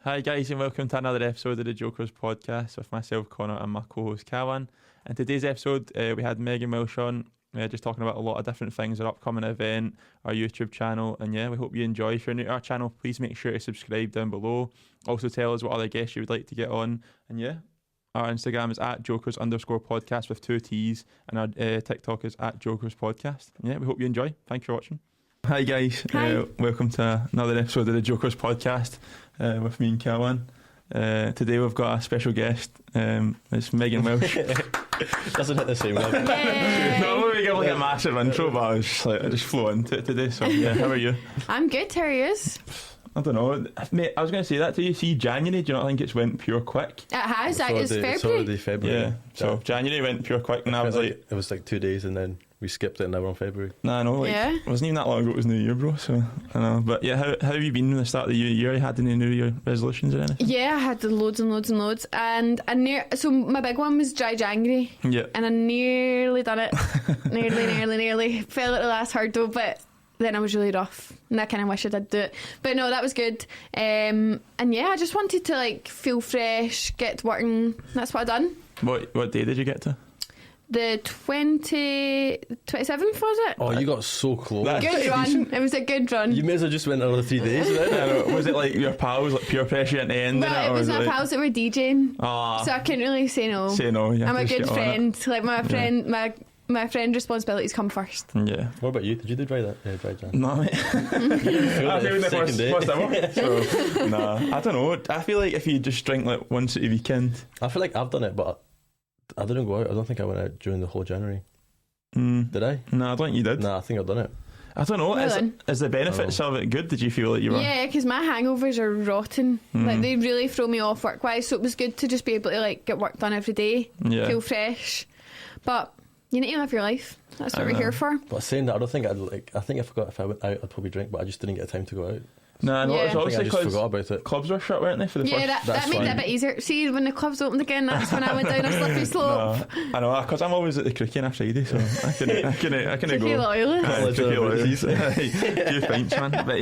Hi guys, and welcome to another episode of the Jokers podcast with myself, Conor, and my co-host Kawan. In today's episode, we had Megan Welsh on, just talking about a lot of different things, our upcoming event, our YouTube channel, and we hope you enjoy. If you're new to our channel, please make sure to subscribe down below. Also tell us what other guests you would like to get on, and our Instagram is at Jokers_podcast with 2 T's, and our TikTok is at Jokers Podcast. We hope you enjoy. Thank you for watching. Hi guys, welcome to another episode of the Jokers Podcast with me and Kawan. Today we've got a special guest. It's Megan Welsh. Doesn't hit the same level. Normally we give like a massive intro, but I just flew into it today. So how are you? I'm good. How are you? I don't know, mate. I was going to say that to you. See, January, do you not think it's went pure quick? It has. It's February. It's already February. Yeah. So January went pure quick, and I was like, it was like 2 days, and then we skipped it, and now we're on February. Nah, I know. It wasn't even that long ago. It was New Year, bro. So I know. But how have you been in the start of the year? You had any New Year resolutions or anything? Yeah, I had loads and loads and loads, and so my big one was dry January. Yeah. And I nearly done it. nearly fell at the last hurdle, but then I was really rough, and I kind of wish I did do it. But no, that was good. And I just wanted to feel fresh, get to working. That's what I done. What day did you get to? The 27th, was it? Oh, you got so close. Good run. It was a good run. You may as well just went another 3 days then. Was it like your pals, like peer pressure at the end? Well, it was my pals that were DJing, so I couldn't really say no. Yeah, I'm a good friend. Like my friend, my friend responsibilities come first. Yeah. What about you? Did you do dry Jan? No, mate. I feel the first ever. So, nah, I don't know. I feel like if you just drink like once at the weekend. I feel like I've done it, but I didn't go out. I don't think I went out during the whole January. Did I? No, I don't think you did. Nah, I think I've done it. I don't know. Is the benefits of it good? Did you feel like you were? Yeah, because my hangovers are rotten. Like they really throw me off work wise. So it was good to just be able to get work done every day. Yeah. Feel fresh. But you need to live your life. That's what we're here for. But saying that, I don't think I think if I went out, I'd probably drink, but I just didn't get time to go out. No, it's obviously I just forgot about it. Clubs were shut, weren't they? For the first. That made it a bit easier. See, when the clubs opened again, that's when I went down a slippery slope. No, I know, because I'm always at the cricket on a Friday, so I can go. Feel loyalty. Few pints, man. But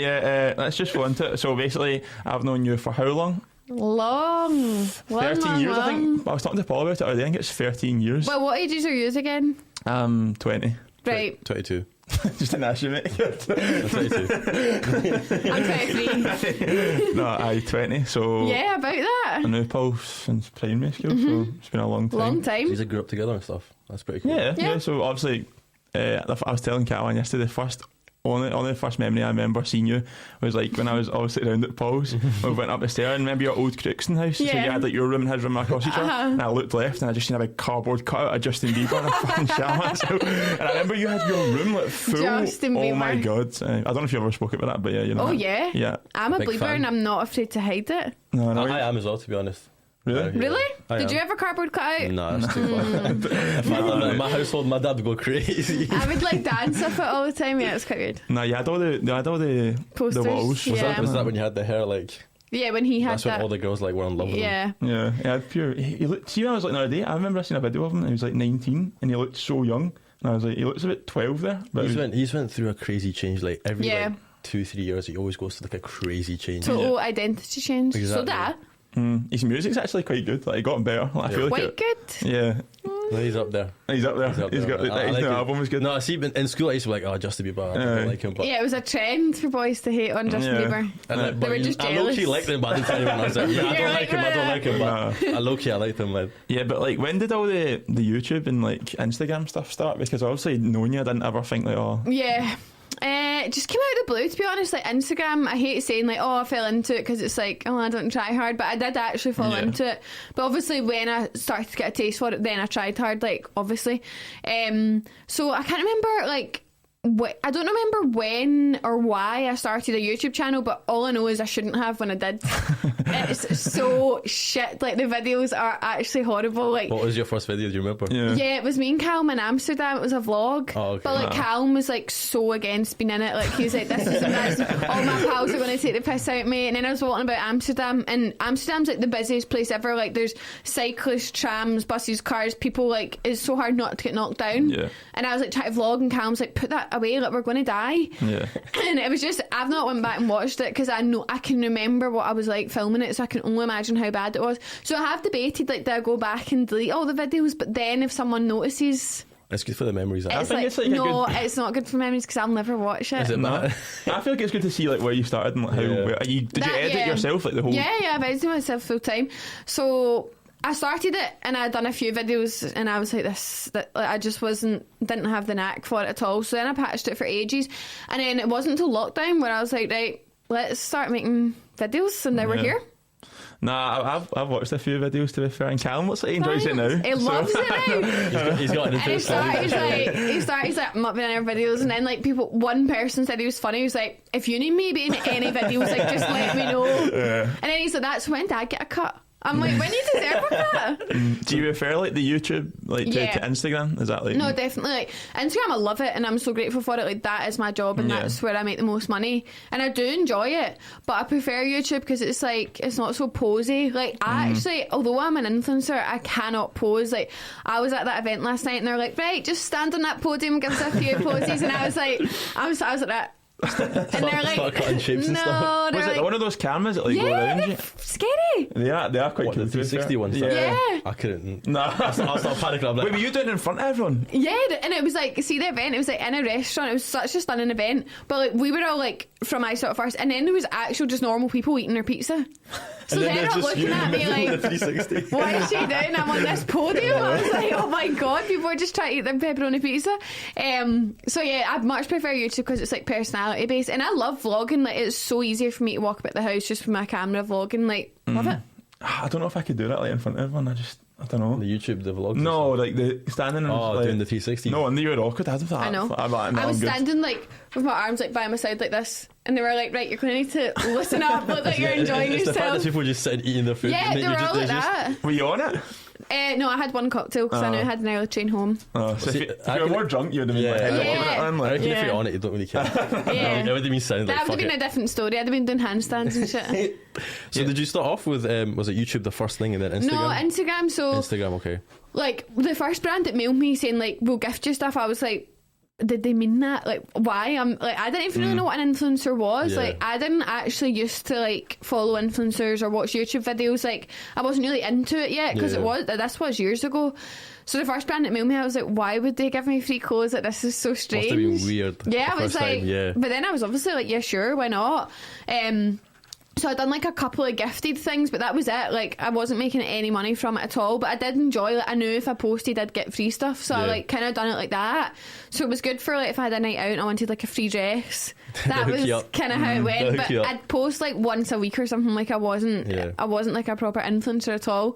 let's just go into it. So basically, I've known you for how long? Long. 13 years, I think. I was talking to Paul about it earlier. I think it's 13 years. Well, what ages are you again? 20. Right. 22. Just an issue, mate. I'm 22. I'm 23. No, 20. So yeah, about that. I knew Paul since primary school, so it's been a long time. Long time. So you grew up together and stuff. That's pretty cool. Yeah. So obviously, I was telling Caroline yesterday, only the first memory I remember seeing you was like when I was obviously around at Paul's. We went up the stair, and remember your old Crookston house? Yeah. So you had like your room and his room across each other. And I looked left, and I just seen a big cardboard cutout of Justin Bieber and a fucking shaman. And I remember you had your room like full. Justin Bieber. Oh my god! I don't know if you ever spoke about that, but yeah, you know. Oh yeah. Yeah. I'm a believer, and I'm not afraid to hide it. No, I am as well, to be honest. Really? Really? I Did am. you have a cardboard cutout? No, that's too far. In my household, my dad would go crazy. I would dance off it all the time. Yeah, it was quite good. No, you had all the Posters. the walls. Was that when you had the hair Yeah, when he had that's that. when all the girls were in love with him. Yeah, he had pure. He looked. See, when I was like the other day, I remember seeing a video of him. And he was like 19, and he looked so young. And I was like, he looks about 12 there. But He's went through a crazy change. Like every 2-3 years, he always goes through like a crazy change. Total identity change. Exactly. So that. His music's actually quite good. Like, it got better. Like, I feel like quite good. Yeah. No, he's up there. He's up there. He's got his new album was good. No, I see. In school, I used to be like, "Oh, Justin Bieber, I don't like him." But yeah, it was a trend for boys to hate on Justin Bieber. And they were just jealous. I low-key liked him, but I didn't tell anyone. I was like, "Yeah, I don't like him. But I low-key I liked him." Man. Yeah, but like, when did all the YouTube and like Instagram stuff start? Because obviously, knowing you, I didn't ever think like, oh, yeah. It just came out of the blue, to be honest. Like Instagram, I hate saying like, oh, I fell into it because it's like, oh, I don't try hard, but I did actually fall into it. But obviously when I started to get a taste for it, then I tried hard, like, obviously. So I can't remember like I don't remember when or why I started a YouTube channel, but all I know is I shouldn't have when I did. It's so shit. Like, the videos are actually horrible. Like, what was your first video? Do you remember? Yeah, it was me and Callum in Amsterdam. It was a vlog. Oh, okay. But like, Callum was like so against being in it. Like, he was like, this is embarrassing. All my pals are going to take the piss out of me. And then I was walking about Amsterdam, and Amsterdam's like the busiest place ever. Like, there's cyclists, trams, buses, cars, people. Like, it's so hard not to get knocked down. Yeah. And I was like trying to vlog, and Callum's like, put that away, like we're going to die. Yeah. And it was just, I've not went back and watched it because I know I can remember what I was like filming it, so I can only imagine how bad it was. So I have debated, like, do I go back and delete all the videos? But then if someone notices, it's good for the memories. it's like, no, it's not good for memories because I'll never watch it. Is it not? I feel like it's good to see like where you started and like, how did you edit yourself, like the whole? Yeah, I've edited myself full time. So I started it and I'd done a few videos and I was like I just didn't have the knack for it at all. So then I patched it for ages, and then it wasn't until lockdown where I was like, right, let's start making videos, and now we're here. Nah, I've watched a few videos, to be fair, and Callum looks like he enjoys it now. He loves it now. He's got an interest. He's like, I'm up in our videos, and then like one person said he was funny. He was like, if you need me to be in any videos, like just let me know. Yeah. And then he said, that's when Dad get a cut. I'm like, when you deserve a cut. Do you refer like the YouTube like to Instagram? Is that like? No, definitely. Like Instagram, I love it and I'm so grateful for it. Like that is my job and that's where I make the most money, and I do enjoy it. But I prefer YouTube because it's like it's not so posy. Like I actually, although I'm an influencer, I cannot pose. Like I was at that event last night and they're like, right, just stand on that podium, give us a few poses, and I was like that. And they're like, cutting shapes and stuff. Was it like, one of those cameras that like go around you? Scary. They are quite cool. The 360 ones. Yeah. I couldn't. No, I started panicking. I'm like, wait, were you doing it in front of everyone? Yeah, and it was like, see the event, it was like in a restaurant. It was such a stunning event, but like we were all like from my sort of first, and then there was actual just normal people eating their pizza. So they're not looking at me like, what is she doing? I'm on this podium. I was like, oh my god, people are just trying to eat their pepperoni pizza. So yeah, I'd much prefer YouTube because it's like personality based, and I love vlogging. Like it's so easier for me to walk about the house just with my camera vlogging. Like love it. I don't know if I could do that like in front of everyone. I don't know. The YouTube, the vlogs. No, like the standing. Oh, like, doing the 360. No, and they were awkward. I know. I was standing like with my arms like by my side like this, and they were like, "Right, you're going to need to listen up, look like you're enjoying it's yourself." The fact that people just sitting eating their food. Yeah, they were all like that. Were you on it? No, I had one cocktail because I knew I had an early train home. Oh, so if you were more drunk, you would have been like, I reckon if you're on it, you don't really care. Yeah. It would have been sounding like that would have been a different story. I'd have been doing handstands and shit. So did you start off with was it YouTube the first thing and then Instagram? No, Instagram. So Instagram, okay. Like the first brand that mailed me saying like we'll gift you stuff, I was like, did they mean that? Like why? I didn't even really know what an influencer was. Yeah. Like I didn't actually used to like follow influencers or watch YouTube videos. Like I wasn't really into it yet because this was years ago. So the first brand that mailed me, I was like, why would they give me free clothes? Like this is so strange. Must have been weird. Yeah, I was like, but then I was obviously like, yeah, sure, why not? So I'd done like a couple of gifted things, but that was it. Like I wasn't making any money from it at all, but I did enjoy it. I knew if I posted I'd get free stuff, so I like kind of done it like that. So it was good for like if I had a night out and I wanted like a free dress. That was kind of how it went. But I'd post like once a week or something. Like I wasn't like a proper influencer at all.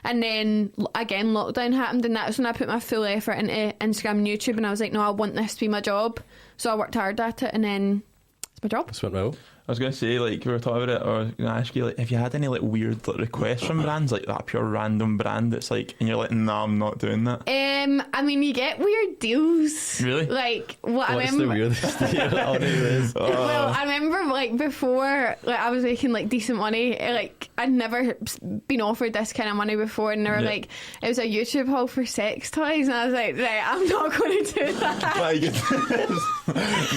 And then again lockdown happened, and that's when I put my full effort into Instagram and YouTube, and I was like, no, I want this to be my job. So I worked hard at it, and then it's my job. It's went well. I was going to say, like, we were talking about it, or I was going to ask you, like, if you had any, like, weird like, requests from brands, like that pure random brand that's like, and you're like, no, I'm not doing that. I mean, you get weird deals. Really? Like, What's the weirdest deal? Well, I remember, like, before, like, I was making, like, decent money, like, I'd never been offered this kind of money before, and they were like, it was a YouTube haul for sex toys, and I was like, right, I'm not going to do that. My goodness.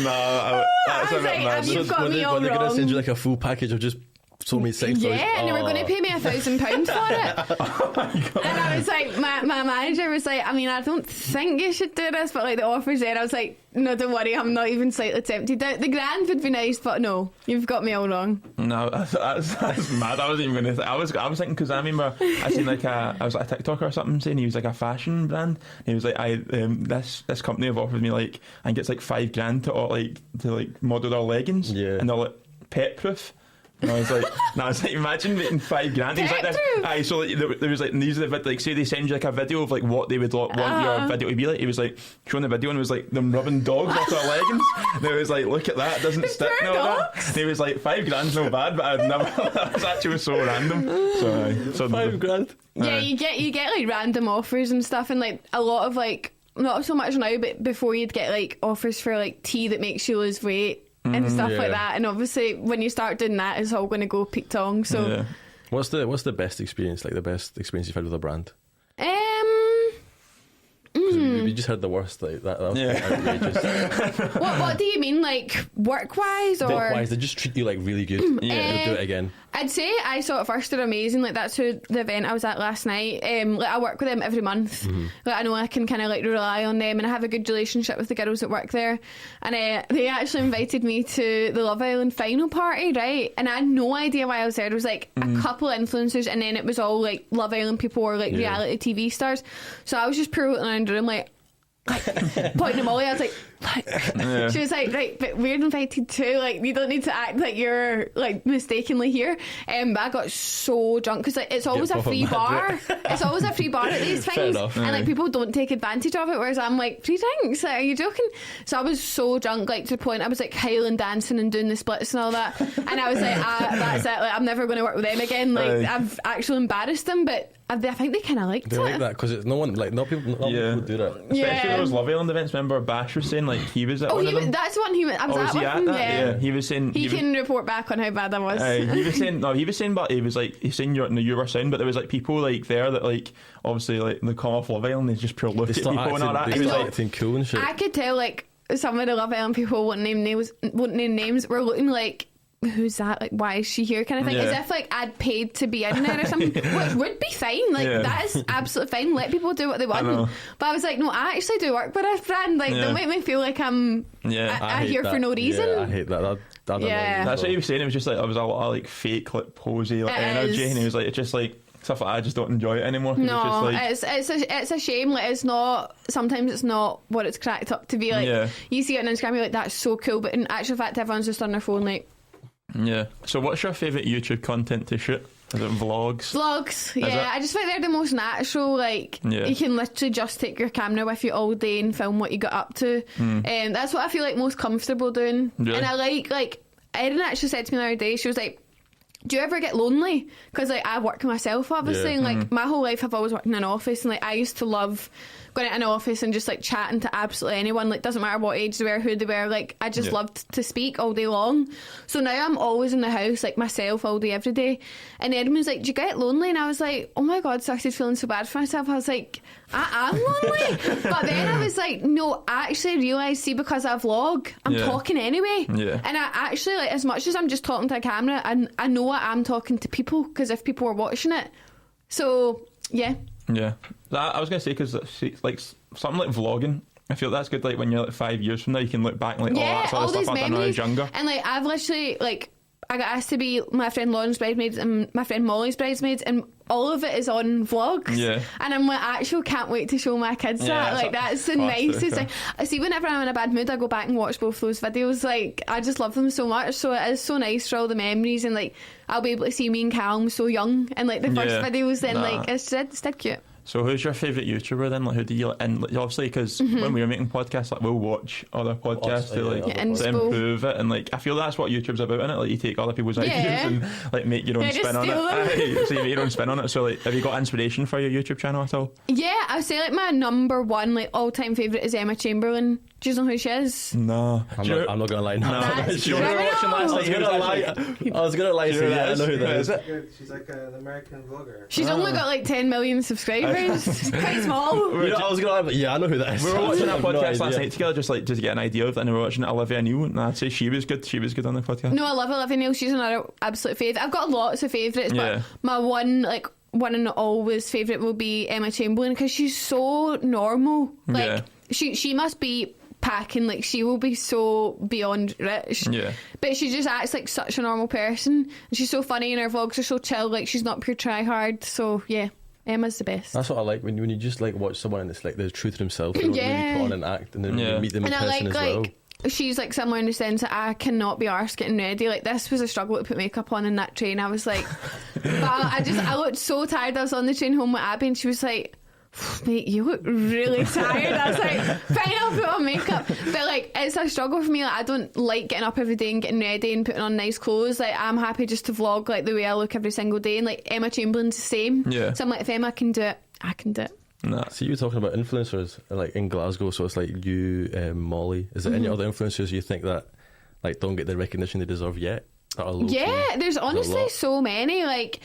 No, that's a bit mad. You've got me all wrong. Send you like a full package of just sold me sex toys. Yeah, and they were going to pay me £1,000 for it. Oh my God. And I was like, my manager was like, I mean, I don't think you should do this, but like the offer's there. I was like, no, don't worry, I'm not even slightly tempted. The £1,000 would be nice, but no, you've got me all wrong. No, that's mad. I wasn't even going to. I was thinking, because I remember I seen like I was like a TikToker or something saying he was like a fashion brand. And he was like, this company have offered me like, I think it's like $5,000 to model their leggings, and they're like pet proof. And I was like, imagine making $5,000. He's like this. So like, there was like, these are the like, say they send you like a video of like what they would want your video to be like. He was like showing the video and it was like them rubbing dogs off their leggings. And it was like, look at that, it doesn't stick. No, that. And he was like, $5,000's no bad, but I'd never. That was actually so random. So $5,000. Yeah, you get like random offers and stuff, and like a lot of like not so much now, but before you'd get like offers for like tea that makes you lose weight. And stuff like that, and obviously when you start doing that, it's all going to go peak tong. So, what's the best experience? Like the best experience you've had with a brand? You you just heard the worst. Like that was outrageous. What do you mean, like work-wise or work-wise? They just treat you like really good. They'll do it again. I'd say I saw it first. They're amazing. Like that's who the event I was at last night. Like I work with them every month. Like I know I can kind of like rely on them, and I have a good relationship with the girls that work there. And they actually invited me to the Love Island final party, right? And I had no idea why I was there. There was like a couple of influencers, and then it was all like Love Island people or like reality TV stars. So I was just pirouetting around the room like pointing at Molly. I was like she was like, right, but we're invited too, like you don't need to act like you're like mistakenly here. But I got so drunk because like it's always a free bar. It's always a free bar at these things, and like people don't take advantage of it, whereas I'm like, free drinks, like, are you joking? So I was so drunk, like to the point I was like Highland dancing and doing the splits and all that, and I was like, that's it, like I'm never going to work with them again. Like I've actually embarrassed them, but I think they kind of liked they it. like that because no one, like, no people would do that. Especially those Love Island events. Remember Bash was saying like he was at one of them. That's the one he was. I was at one. At that? Yeah, he was saying he can report back on how bad I was. He was saying but he was like he's saying you were sound, but there was like people like there that like obviously like they come off Love Island, they just pure look at people and all that. They start acting cool and shit. I could tell like some of the Love Island people wouldn't name names were looking like, who's that? Like, why is she here? Kind of thing. As if like I'd paid to be in there or something, which would be fine. Like that is absolutely fine. Let people do what they want. But I was like, no, I actually do work with a brand. Like, don't make me feel like I'm here for no reason. Yeah, I hate that. That's what he was saying. It was just like it was a lot of like fake, like posy, like energy, and he was like, it's just like stuff like I just don't enjoy it anymore. No, it's just like, it's a shame. Like sometimes it's not what it's cracked up to be. Like you see it on Instagram, you're like, that's so cool, but in actual fact, everyone's just on their phone, like. Yeah. So what's your favourite YouTube content to shoot? Is it vlogs? Vlogs, yeah. I just think they're the most natural. Like, you can literally just take your camera with you all day and film what you got up to. And that's what I feel like most comfortable doing. Really? And I like Erin actually said to me the other day, she was like, do you ever get lonely? Because like I work myself obviously, and like my whole life I've always worked in an office, and like I used to love going into an office and just like chatting to absolutely anyone, like doesn't matter what age they were, who they were, like I just loved to speak all day long. So now I'm always in the house like myself all day every day. And Erin was like, do you get lonely? And I was like, oh my god, started feeling so bad for myself. I was like, I am lonely. But then I was like, no, I actually realised, see, because I vlog, I'm talking anyway. And I actually, like, as much as I'm just talking to a camera, I know I'm talking to people because if people are watching it. So yeah. I was going to say, because like something like vlogging, I feel that's good. Like when you're like 5 years from now, you can look back and like, that sort of stuff I done when I was younger. And like I've literally like I got asked to be my friend Lauren's bridesmaids and my friend Molly's bridesmaids, and all of it is on vlogs. And I'm like, actually can't wait to show my kids that. Like that's the nicest thing. I see, whenever I'm in a bad mood, I go back and watch both those videos. Like I just love them so much. So it is so nice for all the memories, and like I'll be able to see me and Callum so young and like the first videos. Then like it's dead cute. So who's your favourite YouTuber then? Like who do you like? And like, obviously because when we were making podcasts, like we'll watch other podcasts to like to improve it, and like I feel that's what YouTube's about, isn't it? Like you take other people's ideas and like make your own spin on it. So you make your own spin on it. So like, have you got inspiration for your YouTube channel at all? Yeah, I'd say like my number one like all time favourite is Emma Chamberlain. Do you know who she is? No, I'm not gonna lie. No. I was gonna lie. I know who that is. She's like an American vlogger. She's only got like 10 million subscribers. It's quite small. I was gonna lie, but I know who that is. We were watching a podcast last night together, just to get an idea of it, and we were watching Olivia Neal, and I'd say she was good. She was good on the podcast. No, I love Olivia Neal. She's another absolute favourite. I've got lots of favourites, but my one and always favourite will be Emma Chamberlain, because she's so normal. Like she must be packing, like she will be so beyond rich, but she just acts like such a normal person, and she's so funny, and her vlogs are so chill, like she's not pure try hard. So Emma's the best. That's what I like when you just like watch someone and it's like the truth to themselves. They don't really put on an act, and then you meet them in person as well. She's like similar in the sense that I cannot be arsed getting ready. Like this was a struggle to put makeup on in that train. I was like, but I looked so tired. I was on the train home with Abby, and she was like, mate, you look really tired. I was like, fine, I'll put on makeup. But like, it's a struggle for me. Like, I don't like getting up every day and getting ready and putting on nice clothes. Like, I'm happy just to vlog like the way I look every single day. And like Emma Chamberlain's the same. So I'm like, if Emma can do it, I can do it. Nah. See, you were talking about influencers like in Glasgow, so it's like you, Molly. Is there any other influencers you think that like don't get the recognition they deserve yet? There's honestly so many. Like,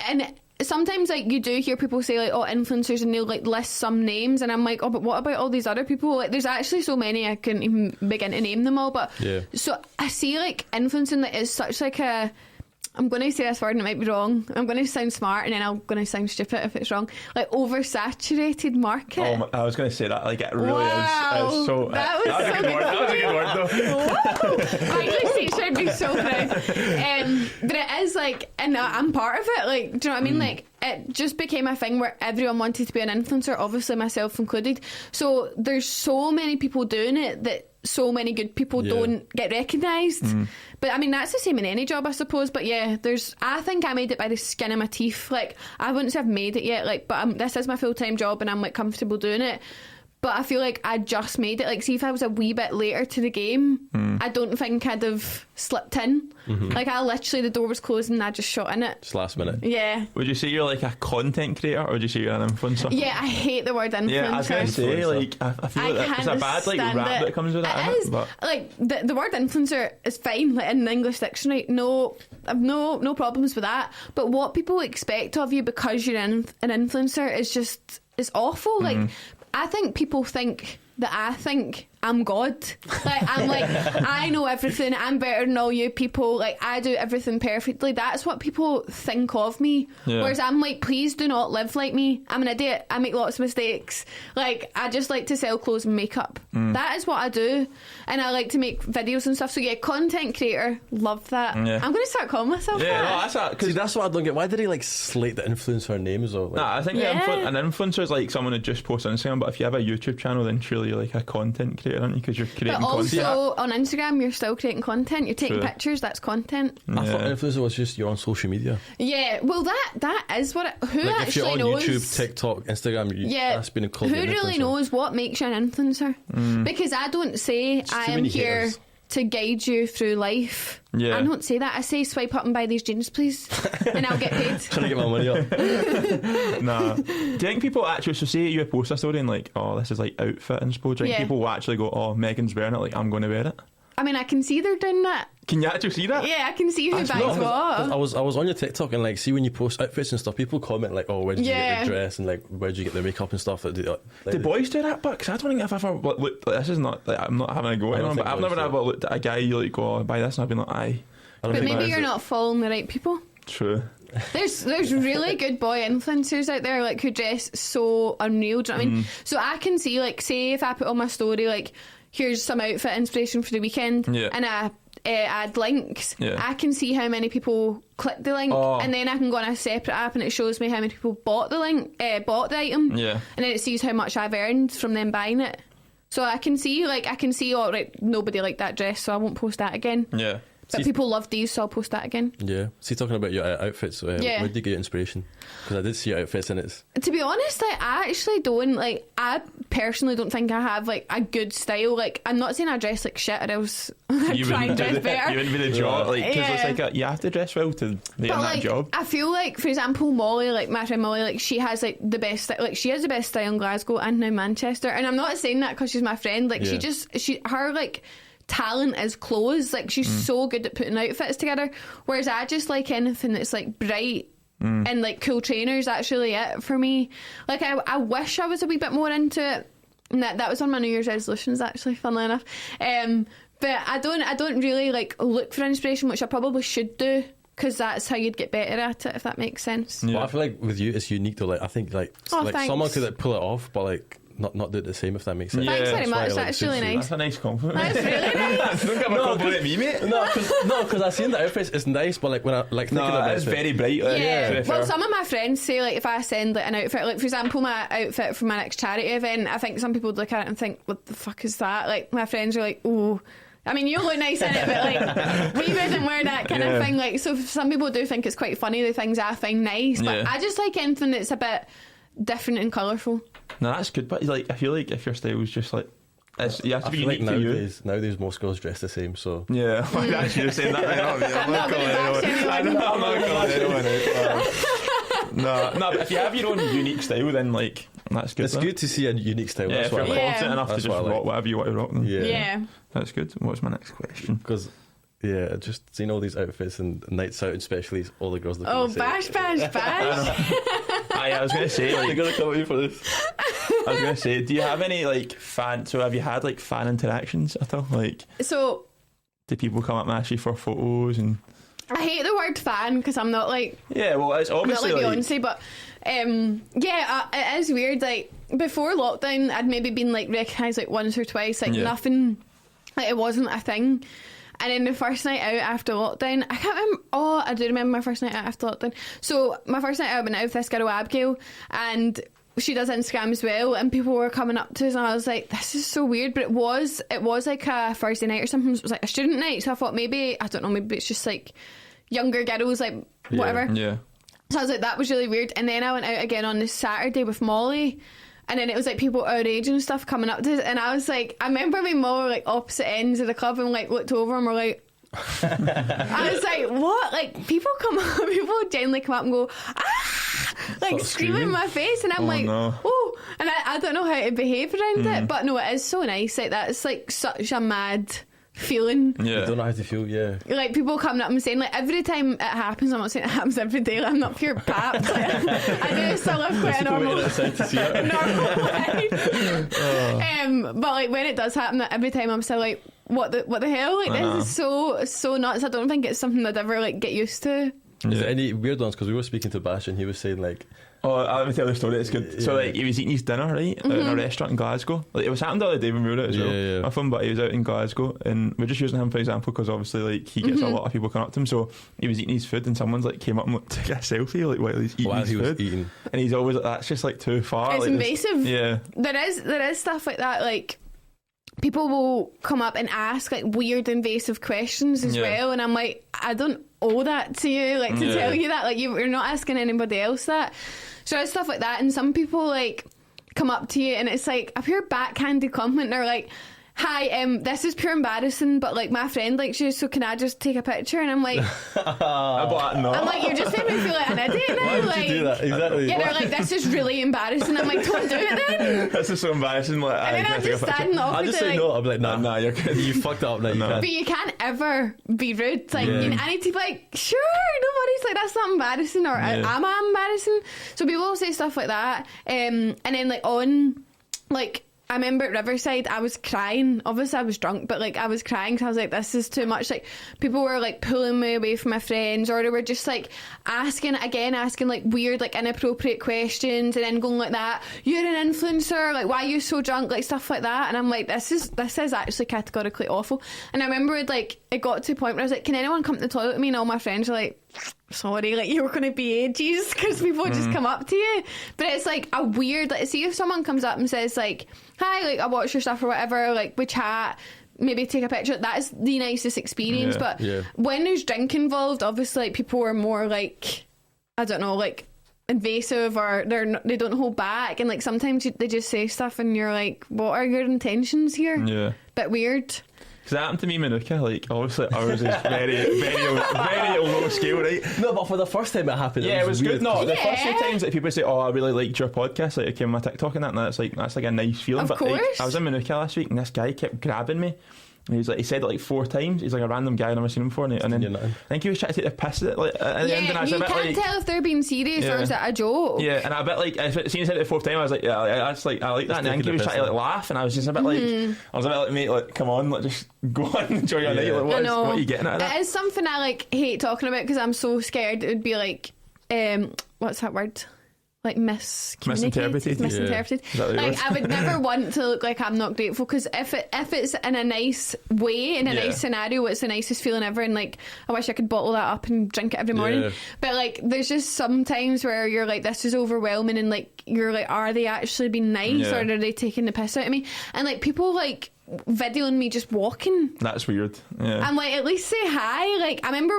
and sometimes like you do hear people say like, oh, influencers, and they'll like list some names, and I'm like, oh, but what about all these other people? Like, there's actually so many I couldn't even begin to name them all. But so I see like influencing that is such like a, I'm going to say this word and it might be wrong. I'm going to sound smart and then I'm going to sound stupid if it's wrong. Like oversaturated market. Oh, I was going to say that. Like it really Wow. is so. That was a so good word. That was a good word though. My English teacher would be so proud. But it is like, and I'm part of it. Like, do you know what I mean? Like, it just became a thing where everyone wanted to be an influencer, obviously myself included. So there's so many people doing it that so many good people don't get recognised. But I mean, that's the same in any job, I suppose. But yeah, I think I made it by the skin of my teeth. Like, I wouldn't say I've made it yet, like, but this is my full-time job and I'm like comfortable doing it. But I feel like I just made it. Like, see, if I was a wee bit later to the game, I don't think I'd have slipped in. Like, I literally, the door was closing and I just shot in it. Just last minute. Yeah. Would you say you're like a content creator, or would you say you're an influencer? Yeah, I hate the word influencer. Yeah, I was going to say, like, I feel like there's a bad like rap that comes with that. It is. But Like, the word influencer is fine, like, in the English dictionary. No, I've no problems with that. But what people expect of you because you're an influencer is awful. Like, I think people think that I think I'm God. Like, I'm like, I know everything, I'm better than all you people, like, I do everything perfectly. That's what people think of me. Whereas I'm like, please do not live like me. I'm an idiot, I make lots of mistakes. Like, I just like to sell clothes and makeup. That is what I do. And I like to make videos and stuff. So yeah, content creator, love that. I'm going to start calling myself yeah, that. no, that's that. See, that's what I don't get. Why did he like slate the influencer names though? Like, Nah, I think an influencer is like someone who just posts on Instagram, but if you have a YouTube channel, then surely you're like a content creator, aren't you? Because you're creating But also content. on Instagram, you're still creating content. You're taking pictures. That's content. I thought influencer was just you're on social media. Yeah, well, that is what who Like if you're actually on knows. YouTube, TikTok, Instagram, that's been called who an really influencer. knows what makes you an influencer? Because I don't say I too am many here haters. to guide you through life. Yeah. I don't say that. I say swipe up and buy these jeans, please, and I'll get paid. Trying to get my money up. Nah. Do you think people actually, so say you post a story and like, oh, this is like outfit inspo, do you think people will actually go, oh, Megan's wearing it, like, I'm going to wear it? I mean, I can see they're doing that. Can you actually see that? Yeah, I can see who buys No, what. I was on your TikTok and like see when you post outfits and stuff, people comment like, oh, where did you get the dress and like where did you get the makeup and stuff. Like, Do boys do that? But cause I don't think I've ever looked. Like, this is not. Like, I'm not having a go at anyone, but I've never ever looked at a guy like go, oh, buy this, and I've been like, aye. But maybe you're not following the right people. True. There's really good boy influencers out there like who dress so unreal. Do you know what I mean? So I can see, like, say if I put on my story like, here's some outfit inspiration for the weekend, and I add links, I can see how many people click the link, and then I can go on a separate app and it shows me how many people bought the link, bought the item, and then it sees how much I've earned from them buying it. So I can see, oh, right, nobody liked that dress, so I won't post that again. Yeah. But people love these, so I'll post that again. Yeah. See, talking about your outfits, where did you get your inspiration? Because I did see your outfits and it's... To be honest, like, I actually don't, like, I personally don't think I have, like, a good style. Like, I'm not saying I dress like shit or else I'd try and dress better. You wouldn't be the job, like, because it's like, you have to dress well to be in that job. I feel like, for example, Molly, like, my friend Molly, like, she has, like, the best, like, she has the best style in Glasgow and now Manchester. And I'm not saying that because she's my friend. Like, her, like, talent is clothes. Like, she's so good at putting outfits together, whereas I just like anything that's like bright and like cool trainers. That's really it for me. Like, I wish I was a wee bit more into it, and that was on my New Year's resolutions, actually, funnily enough. But I don't really like look for inspiration, which I probably should do, because that's how you'd get better at it, if that makes sense. Well, I feel like with you it's unique though. Like, I think like someone could like pull it off, but like not do it the same, if that makes sense. Thanks very much. Like, that's really nice. That's a nice compliment. That's really nice. Don't give a compliment me, mate. No, because I seen the outfits, it's nice, but like when I like thinking about it's very bright. Well, some of my friends say, like, if I send like an outfit, like for example my outfit for my next charity event, I think some people would look at it and think, what the fuck is that? Like, my friends are like, oh, I mean, you look nice in it, but like, we wouldn't wear that kind of thing. Like, so some people do think it's quite funny, the things I find nice, but I just like anything that's a bit different and colourful. No, that's good, but like, I feel like if your style's just like, you have to be unique to you. Nowadays most girls dress the same, so yeah. Actually, you're saying that right now. I'm not going to bash anyone. I'm not calling anyone out. No, but if you have your own unique style, then like, that's good. It's good to see a unique style. Yeah, that's if what you're I like. confident enough to just rock whatever you want to rock. Then. Yeah. That's good. What's my next question? Because Yeah, just seeing all these outfits and nights out, especially all the girls. Oh, bash. I was gonna say, like, They're gonna come at you for this. I was gonna say, do you have any like fan? So have you had like fan interactions at all? Like, So do people come up and ask you for photos and? I hate the word fan because I'm not like Yeah, well, it's I'm not obviously like like, Beyonce, but it is weird. Like before lockdown, I'd maybe been like recognised like once or twice, like Yeah. nothing, like it wasn't a thing. And then the first night out after lockdown, I can't remember. Oh, I do remember my first night out after lockdown. So my first night out, I went out with this girl Abigail, and she does Instagram as well. And people were coming up to us, and I was like, "This is so weird." But it was like a Thursday night or something. It was like a student night. So I thought maybe I don't know, maybe it's just like younger girls, like whatever. yeah. So I was like, that was really weird. And then I went out again on this Saturday with Molly. And then it was like people our age and stuff coming up to us. And I was like, I remember me and Molly were like opposite ends of the club and like looked over and were like, I was like, what? Like people generally come up and go, ah, like Sort of screaming in my face. And I'm Oh, like, no. oh. And I don't know how to behave around it. But no, it is so nice. Like that's like such a mad feeling. I Yeah. don't know how to feel. Yeah, Like people coming up and saying like every time it happens, I'm not saying it happens every day, like, I'm not pure pap, like, I do still live quite a normal outside to see it. life. But like when it does happen, every time I'm still like, what the hell, like this is so nuts. I don't think it's something I'd ever like get used to. Is there any weird ones? Because we were speaking to Bash and he was saying like, Oh, let me tell the story. It's good. So like, he was eating his dinner right out in a restaurant in Glasgow. Like, it was happened the other day when we were out as well. Yeah. My phone, but he was out in Glasgow, and we're just using him for example because obviously like he gets a lot of people coming up to him. So he was eating his food, and someone's like came up and like, took a selfie like while he's eating while his he was food, eating. and he's always like, that's just like too far. It's like, invasive. Yeah. There is stuff like that, like people will come up and ask like weird invasive questions as Yeah. well, and I'm like, I don't owe that to you, like to Yeah. tell you that, like you're not asking anybody else that. So there's stuff like that, and some people like come up to you and it's like a pure backhanded compliment. They're like, hi, this is pure embarrassing, but like my friend likes you, so can I just take a picture? And I'm like, But no. I'm like, you're just making me feel like an idiot now. Why would like, you do that? Exactly. yeah, they're like, this is really embarrassing. I'm like, don't do it then. This is so embarrassing. Like, And then can I take a just picture? stand off I with just it, say like, no. I'll be like, nah, you're good. you fucked up. Like, No. you But can't. you can't ever be rude. Like, Yeah. I need to be like, sure, no worries. Like, that's not embarrassing, or am I embarrassing? So people will say stuff like that. And then, like, I remember at Riverside, I was crying. Obviously, I was drunk, but like I was crying because I was like, "This is too much." Like people were like pulling me away from my friends, or they were just like asking like weird, like inappropriate questions, and then going like that. You're an influencer. Like, why are you so drunk? Like stuff like that. And I'm like, this is actually categorically awful. And I remember it got to a point where I was like, "Can anyone come to the toilet with me?" And all my friends were like, sorry, like you're going to be ages because people just come up to you. But it's like a weird, like, see if someone comes up and says like, hi, like I watch your stuff or whatever, like we chat, maybe take a picture, that's the nicest experience. Yeah. But Yeah. when there's drink involved, obviously like, people are more like, I don't know, like invasive, or they don't hold back, and like sometimes they just say stuff and you're like, what are your intentions here? Yeah. Bit weird. Because that happened to me in Manuka, like obviously ours is very low scale, right? No, but for the first time it happened, Yeah, it was weird. good. No, the Yeah. first few times that people say, "Oh, I really liked your podcast," like it came on my TikTok and that's like a nice feeling. Of but like, course. I was in Manuka last week and this guy kept grabbing me. And he said it like 4 times. He's like a random guy I've never seen him before, and then You're nothing. I think he was trying to take the piss at it, like at the end, and I Yeah, was you a bit can't like, tell if they're being serious or Yeah. is it a joke. yeah, and I bit like, as soon as he said it the 4th time, I was like, yeah, that's like, I like that. And I think he was trying to like laugh, and I was just a bit like, mate, like, come on, like, just go on, enjoy your night. Like, I know. what are you getting out of that? It is something I like hate talking about because I'm so scared it would be like, what's that word? Like Misinterpreted. Misinterpreted. Is that the Like word? I would never want to look like I'm not grateful, because if it's in a nice way, in a Yeah. nice scenario, it's the nicest feeling ever, and like I wish I could bottle that up and drink it every morning. Yeah. But like there's just some times where you're like, this is overwhelming, and like you're like, are they actually being nice, Yeah. or are they taking the piss out of me? And like people like videoing me just walking. That's weird. Yeah. I'm like, at least say hi. Like I remember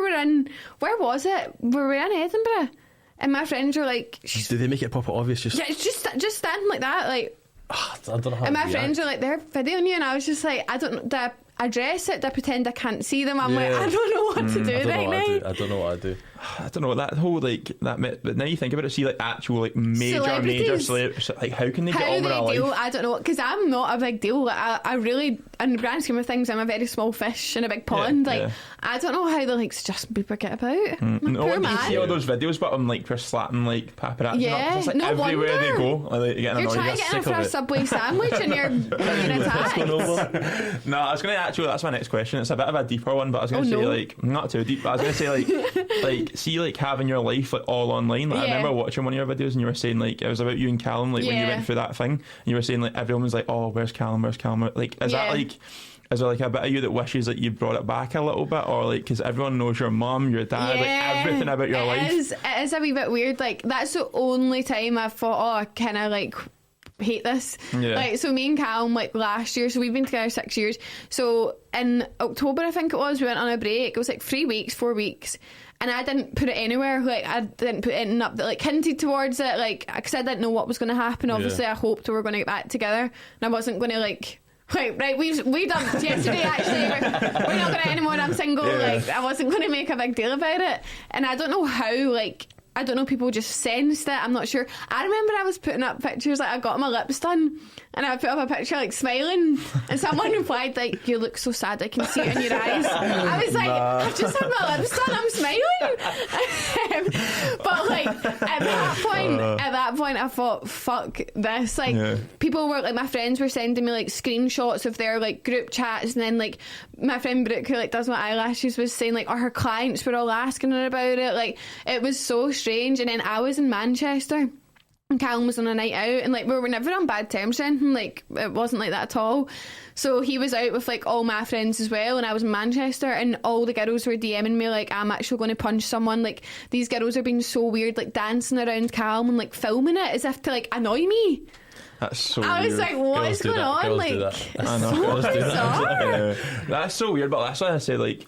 where was it? Were we in Edinburgh? And my friends were like, Did they make it proper obvious? Just yeah, it's just standing like that, like. I don't know how. And my to friends react. were like, they're videoing you, and I was just like, I don't know, do I address it? Do I pretend I can't see them? I'm like, Yeah. I don't know what to do I don't know right what I do. now. I don't know what I do. I don't know that whole like that. But now you think about it, see like actual like major celebrities, like how can they get on with their life? I don't know, because I'm not a big deal. Like, I really, in the grand scheme of things, I'm a very small fish in a big pond. I don't know how the like Justin Bieber get about. Poor man. You see all those videos, but I'm like just slapping like paparazzi. Yeah, it's like no everywhere wonder. they go, like, You're trying to get in for a Subway sandwich and you're being attacked. No, I was going to actually. That's my next question. It's a bit of a deeper one, but I was going to say like not too deep. But I was going to say like see like having your life like all online. Like I remember watching one of your videos and you were saying like it was about you and Callum. Like when you went through that thing, and you were saying like everyone was like, oh, where's Callum? Where's Callum? Like is that like? Is there like a bit of you that wishes that you brought it back a little bit, or like because everyone knows your mum, your dad, like everything about your life? It is a wee bit weird. Like that's the only time I thought, oh, I kind of like hate this. Like so, me and Callum like last year, so we've been together 6 years. So in October, I think it was, we went on a break. It was like 3 weeks, 4 weeks. And I didn't put it anywhere. Like I didn't put anything up that like hinted towards it. Like because I didn't know what was going to happen. Obviously, I hoped we were going to get back together, and I wasn't going to like. Right, we dumped yesterday. Actually, we're not going to anymore. I'm single. Like I wasn't going to make a big deal about it, and I don't know how. Like I don't know, people just sensed it. I'm not sure. I remember I was putting up pictures, like I got my lips done, and I put up a picture like smiling, and someone replied like, "You look so sad, I can see it in your eyes." I was like, "I've just had my lips done, I'm smiling." But like at that point, I thought, "Fuck this!" Like people were like, my friends were sending me like screenshots of their like group chats, and then like my friend Brooke, who like does my eyelashes, was saying like, her clients were all asking her about it. Like it was so strange. And then I was in Manchester and Callum was on a night out, and like we were never on bad terms or anything. Like it wasn't like that at all. So he was out with like all my friends as well, and I was in Manchester, and all the girls were DMing me like, I'm actually going to punch someone. Like these girls are being so weird, like dancing around Callum and like filming it as if to like annoy me. That's so I was weird. like, what is going on? Girls like do that. it's so bizarre. That's so weird, but that's why I say like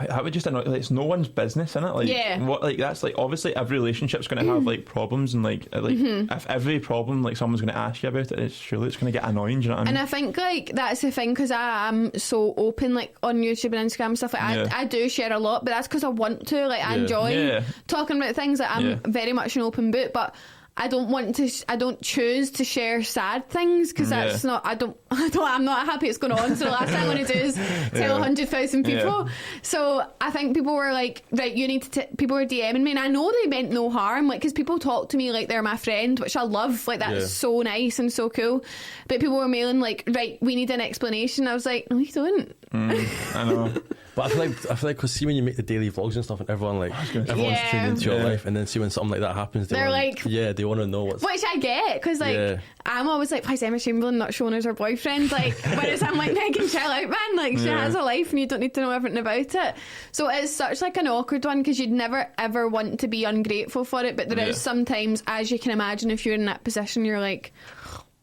that would just annoy, like it's no one's business, innit? Like what, like that's like obviously every relationship's going to have like problems, and like if every problem like someone's going to ask you about it, it's surely it's going to get annoying. Do you know what I mean? And I think like that's the thing, because I am so open like on YouTube and Instagram and stuff. Like I do share a lot, but that's because I want to. Like I enjoy talking about things. Like I'm very much an open book, but I don't choose to share sad things, because that's not, I'm not happy it's going on. So the last thing I'm going to do is tell 100,000 people. So I think people were like, right, you need to, people were DMing me, and I know they meant no harm, like, because people talk to me like they're my friend, which I love, like that's so nice and so cool. But people were mailing like, right, we need an explanation. I was like, no, you don't. I know. But I feel like because see when you make the daily vlogs and stuff, and everyone's tuning into your life, and then see when something like that happens, they're like, they want to know what's. Which I get, because like I'm always like, why is Emma Chamberlain not showing us her boyfriend? Like, whereas I'm like, Megan, chill out, man. Like she has a life, and you don't need to know everything about it. So it's such like an awkward one, because you'd never ever want to be ungrateful for it, but there is sometimes, as you can imagine, if you're in that position, you're like,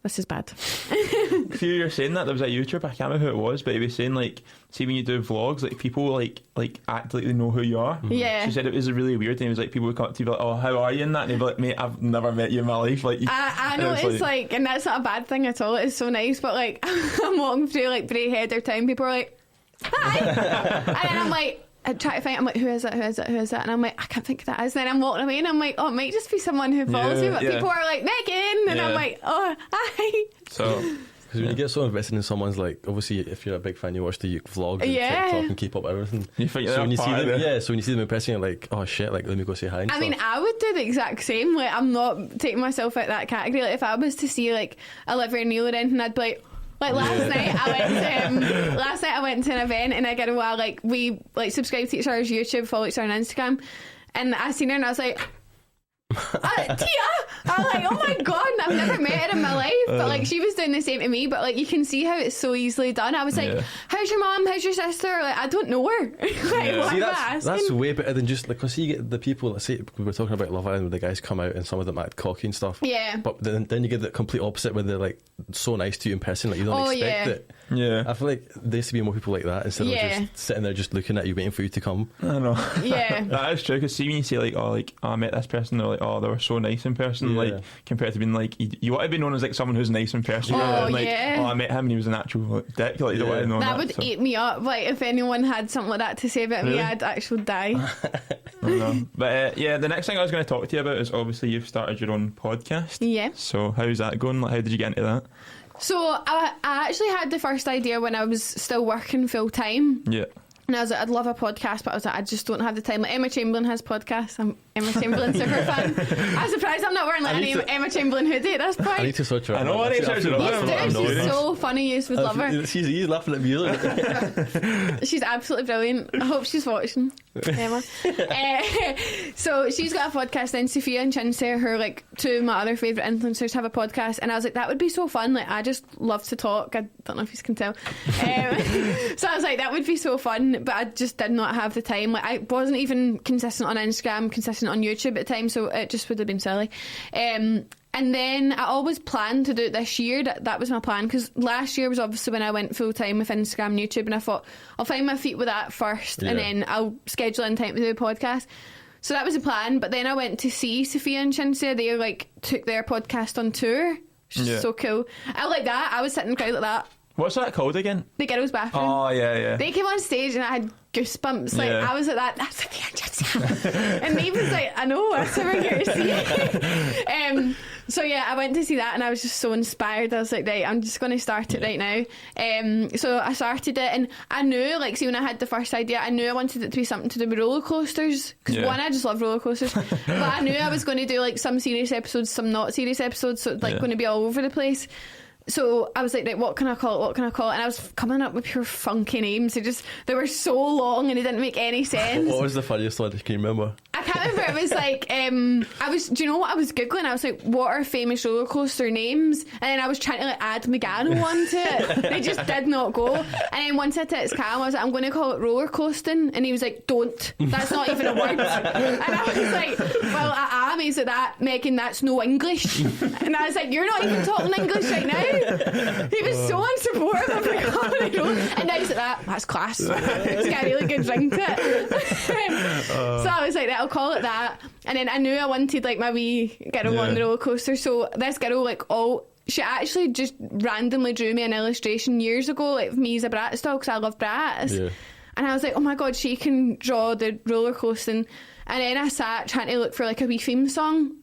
this is bad. A few years saying that, there was a YouTuber, I can't remember who it was, but he was saying like, see when you do vlogs, like people like act like they know who you are. Yeah. She said it was really weird, and he was like, people would come up to you like, oh, how are you, and that, and he'd be like, mate, I've never met you in my life. Like I know, it's like, and that's not a bad thing at all. It's so nice, but like I'm walking through like Bray Heather town, people are like, hi, and then I'm like, I try to find, I'm like, who is it? And I'm like, I can't think of that. And then I'm walking away, and I'm like, oh, it might just be someone who follows me. But people are like, Megan, and I'm like, oh, hi. So, because when you get so invested in someone's, like, obviously, if you're a big fan, you watch the vlogs and TikTok and keep up with everything. You think so when you see them, so when you see them in person, you're like, oh shit, like let me go say hi. I mean, I would do the exact same. Like, I'm not taking myself out that category. Like, if I was to see like Olivia Neal or anything, I'd be like last night I went to an event, and I got a while, like we like subscribe to each other's YouTube, follow each other on Instagram, and I seen her and I was like, Tia! I'm like, oh my god, I've never met her in my life, but like she was doing the same to me, but like you can see how it's so easily done. I was like, how's your mom, how's your sister? Like, I don't know her. Like, see, that's way better than just like, because you get the people, let's say we were talking about Love Island, where the guys come out and some of them act cocky and stuff, but then you get the complete opposite, where they're like so nice to you in person, like you don't expect it. Yeah. I feel like there used to be more people like that instead of just sitting there just looking at you waiting for you to come. I know. Yeah. That is true, because see when you say like, oh, I met this person, they're like, oh, they were so nice in person, like compared to being like, you want to be known as like someone who's nice in person, rather than like, oh, I met him and he was an actual like, dick, like you don't want to know that would eat me up. Like if anyone had something like that to say about me, I'd actually die. I know. But the next thing I was going to talk to you about is obviously you've started your own podcast. Yeah. So how's that going? Like, how did you get into that? So I actually had the first idea when I was still working full time. Yeah. And I was like, I'd love a podcast, but I was like, I just don't have the time. Like Emma Chamberlain has podcasts. I'm Emma Chamberlain super fan. I'm surprised I'm not wearing like an Emma Chamberlain hoodie at this point. I need to search her. I know, I need to search her up. She's so funny, you would love her. He's laughing at me. She's absolutely brilliant. I hope she's watching, Emma. So she's got a podcast, then Sophia and Chinsey, who are like two of my other favourite influencers, have a podcast, and I was like, that would be so fun. Like, I just love to talk. I don't know if you can tell. So I was like, that would be so fun, but I just did not have the time. Like, I wasn't even consistent on Instagram, consistent on YouTube at the time, so it just would have been silly. And then I always planned to do it this year. That was my plan, because last year was obviously when I went full time with Instagram and YouTube, and I thought I'll find my feet with that first, and then I'll schedule in time to do a podcast. So that was the plan. But then I went to see Sophia and Chinsey. They like took their podcast on tour, which is so cool. I like that. I was sitting in the crowd like that. What's that called again? The Girls' Bathroom. Oh yeah. They came on stage and I had goosebumps. Like I was like that. That's Sophia and Chinsey. And Neve was like, I know, that's what we're here to see. So yeah, I went to see that and I was just so inspired. I was like, right, I'm just going to start it right now. So I started it, and I knew, like, see, when I had the first idea, I knew I wanted it to be something to do with roller coasters, because one, I just love roller coasters, but I knew I was going to do like some serious episodes, some not serious episodes, so it's like going to be all over the place. So I was like, right, what can I call it? And I was coming up with pure funky names. They were so long and they didn't make any sense. What was the funniest one? Can you remember? I can't remember. It was like, do you know what I was Googling? I was like, what are famous roller coaster names? And then I was trying to like add Megano onto it. They just did not go. And then once I text Cam, I was like, I'm going to call it roller coasting. And he was like, don't. That's not even a word. And I was like, well, I am. He's like, that, Megan, that's no English. And I was like, you're not even talking English right now. He was so unsupportive of the comedy role. And now he's like, that's class. It's got a really good ring to it. So I was like, I'll call it that. And then I knew I wanted like my wee girl on the roller coaster. So this girl, like, she actually just randomly drew me an illustration years ago, like me as a Bratz doll, because I love Bratz. And I was like, oh my god, she can draw the roller coasting. And then I sat trying to look for like a wee theme song,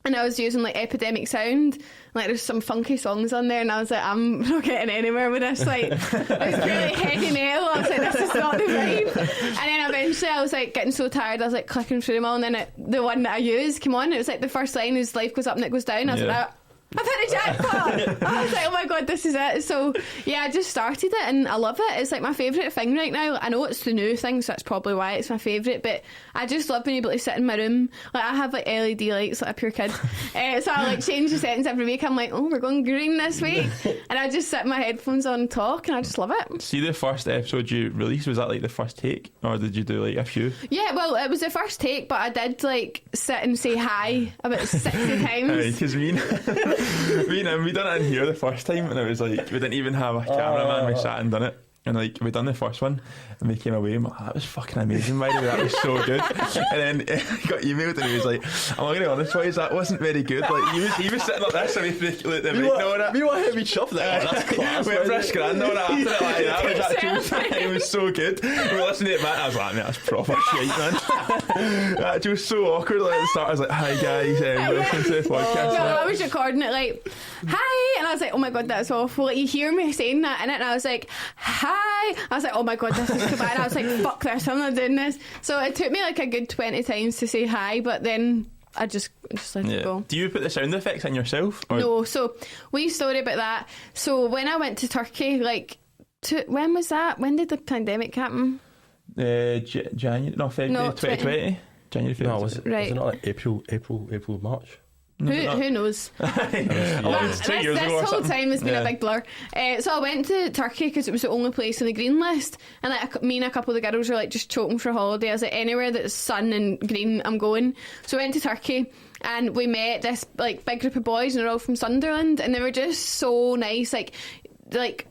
and I was using like Epidemic Sound. Like, there's some funky songs on there, and I was like, I'm not getting anywhere with this. Like, it's really heavy metal. I was like, this is not the vibe. And then eventually I was like getting so tired, I was like clicking through them all, and then the one that I used came on. It was like the first line is life goes up and it goes down. I was like, I've hit the jackpot. I was like, oh my god, this is it. So yeah, I just started it and I love it. It's like my favourite thing right now. I know it's the new thing, so that's probably why it's my favourite, but I just love being able to sit in my room. Like, I have like LED lights like a pure kid. So I like change the settings every week. I'm like, oh, we're going green this week. And I just sit my headphones on and talk, and I just love it. See, the first episode you released, was that like the first take, or did you do like a few? Yeah, well, it was the first take, but I did like sit and say hi about 60 times. Because we done it in here the first time, and it was like, we didn't even have a cameraman. We sat and done it, and like we done the first one, and we came away and like, that was fucking amazing, by the way, that was so good. And then he got emailed and he was like, I'm not gonna be honest, boys, that wasn't very good. Like, he was sitting like this, and we like the mic on it. We want him to shove that. That's class. We went for a scran on it after it, like that was actually, it was so good. We were listening to it back, and I was like, mate, that's proper shite, man. That was so awkward. Like, at the start I was like, hi guys, welcome to the podcast. No, I was recording it like, hi, and I was like, oh my god, that's awful. Like, you hear me saying that in it, and I was like, hi. I was like, oh my god, this is too bad. I was like, fuck this, I'm not doing this. So it took me like a good 20 times to say hi, but then I just let it go. Do you put the sound effects in yourself? Or? No, so wee story about that. So when I went to Turkey, like, when was that? When did the pandemic happen? January, no, February 2020. January, February. No, was it not like April, March? Who knows? This whole time has been a big blur. So I went to Turkey because it was the only place on the green list, and like me and a couple of the girls were like just choking for a holiday. I was like, anywhere that's sun and green, I'm going. So I went to Turkey, and we met this like big group of boys, and they're all from Sunderland, and they were just so nice, like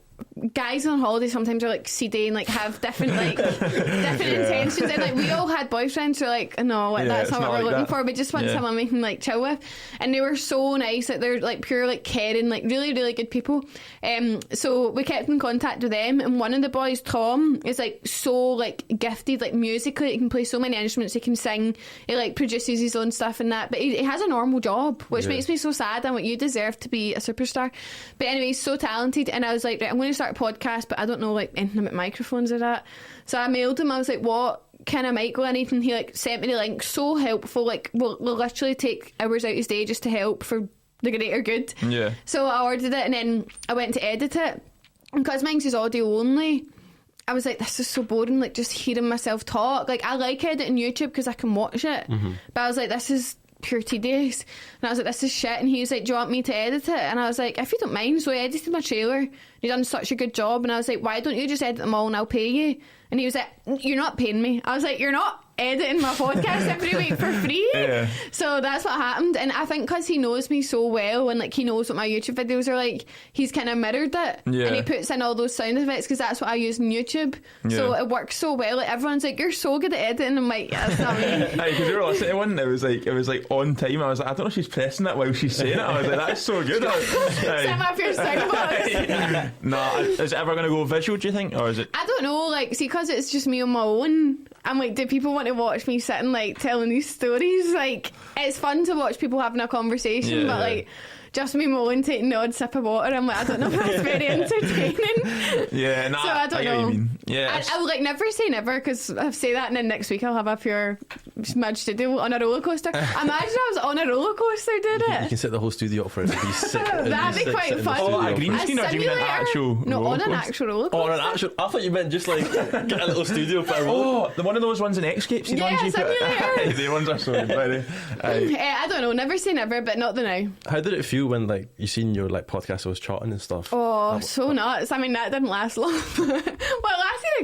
guys on holiday sometimes are like seedy and like have different intentions, and like we all had boyfriends who are like, no, like, that's not what we're looking for. We just want someone we can like chill with, and they were so nice. Like they're like pure like caring, like really really good people. So we kept in contact with them, and one of the boys, Tom, is like so like gifted like musically. He can play so many instruments. He can sing. He like produces his own stuff and that. But he has a normal job, which makes me so sad. I'm like, you deserve to be a superstar. But anyway, he's so talented, and I was like, right, I'm going to start a podcast, but I don't know like anything about microphones or that. So I mailed him. I was like, what kind of mic will I need? And he like sent me the link. So helpful. Like we'll literally take hours out his day just to help for the greater good. Yeah. So I ordered it, and then I went to edit it, and because mine's is audio only, I was like, this is so boring, like just hearing myself talk. Like I like editing YouTube because I can watch it, but I was like, this is pure tedious. And I was like, this is shit. And he was like, do you want me to edit it? And I was like, if you don't mind. So he edited my trailer. He done such a good job. And I was like, why don't you just edit them all and I'll pay you? And he was like, you're not paying me. I was like, you're not editing my podcast every week for free. So that's what happened. And I think because he knows me so well, and like he knows what my YouTube videos are like, he's kind of mirrored it, and he puts in all those sound effects because that's what I use on YouTube. So it works so well. Like everyone's like, you're so good at editing. I'm like, yeah, that's not me. Because we were listening to one, it was like on time. I was like, I don't know if she's pressing it while she's saying it. I was like, that's so good. Set my pure sound box. Nah, is it ever going to go visual, do you think, or is it? I don't know. Like, see, because it's just me on my own, I'm like, do people want to watch me sitting like telling these stories? Like, it's fun to watch people having a conversation, but like just me moaning, taking the odd sip of water, I'm like, I don't know if that's very entertaining. Yeah, no, so I don't know. What you mean. Yeah, I would like never say never, because I say that and then next week I'll have a pure smudge studio on a roller coaster. Imagine I was on a roller coaster doing it. You can set the whole studio up for it to be sick. That'd be quite fun. Oh, a green screen, or do you mean an actual No, roller on coaster? an actual roller coaster. Oh, on an actual. I thought you meant just like get a little studio for a roller. Oh, the one of those ones in Escape. Yeah, ones you simulator. The ones are so good, by the way. I don't know, never say never, but not the now. How did it feel when like you seen your like podcast was charting and stuff? Oh, so nuts. I mean, that didn't last long. Well, it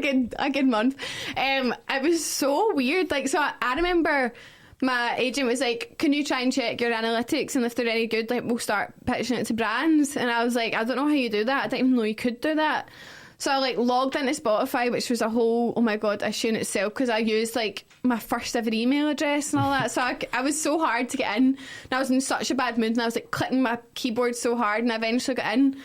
lasted a good month. It was so weird. Like, so I remember my agent was like, can you try and check your analytics, and if they're any good, like, we'll start pitching it to brands. And I was like, I don't know how you do that. I didn't even know you could do that. So I like logged into Spotify, which was a whole, oh my god, issue in itself, because I used like my first ever email address and all that. So I was so hard to get in, and I was in such a bad mood, and I was like clicking my keyboard so hard, and I eventually got in.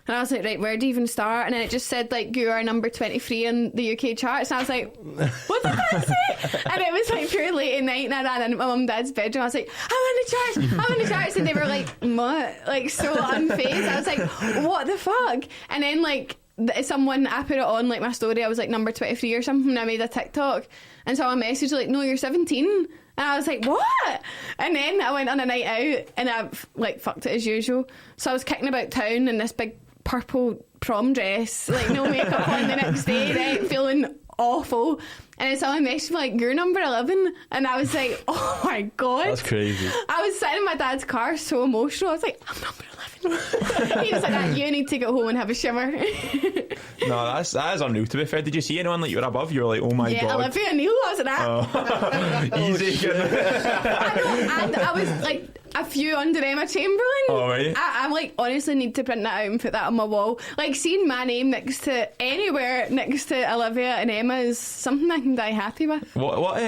And I was like, right, where do you even start? And then it just said, like, you are number 23 in the UK charts. And I was like, what did that say? And it was like pure late at night, and I ran into my mum and dad's bedroom. I was like, I'm in the charts. And they were like, what? Like, so unfazed. I was like, what the fuck? And then, like, someone, I put it on like my story, I was like number 23 or something, and I made a TikTok, and someone messaged like, no, you're 17. And I was like, what? And then I went on a night out, and I like fucked it as usual. So I was kicking about town in this big purple prom dress, like no makeup on the next day, right, feeling awful. And then someone messaged me like, you're number 11. And I was like, oh my god, that's crazy. I was sitting in my dad's car so emotional. I was like, I'm number 11. He was like, you need to get home and have a shower. No, that is unreal, to be fair. Did you see anyone like you were above? You were like, oh my god. Yeah, Olivia Neal, I was like that. Easy. I know, and I was like a few under Emma Chamberlain. Oh, right. I like honestly need to print that out and put that on my wall. Like, seeing my name next to anywhere next to Olivia and Emma is something I can die happy with. What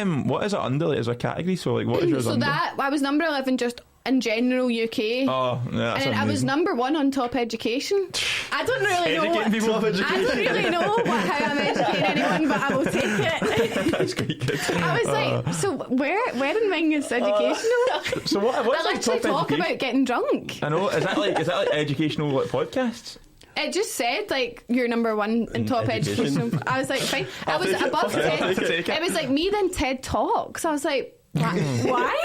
is it under? Like, is there a category? So like, what is yours under? So that I was number 11 just in general UK. Oh, yeah, that's and I was number 1 on Top Education. I don't really know what, I don't really know how I'm educating anyone, but I will take it. That's quite good. I was like, so where in Ming is educational? So what's I like literally Top talk Education? about getting drunk. I know. Is that like educational like podcasts? It just said like you're number 1 in Top Education. I was like, fine. I was above TED. It was like me then TED Talks. I was like, why?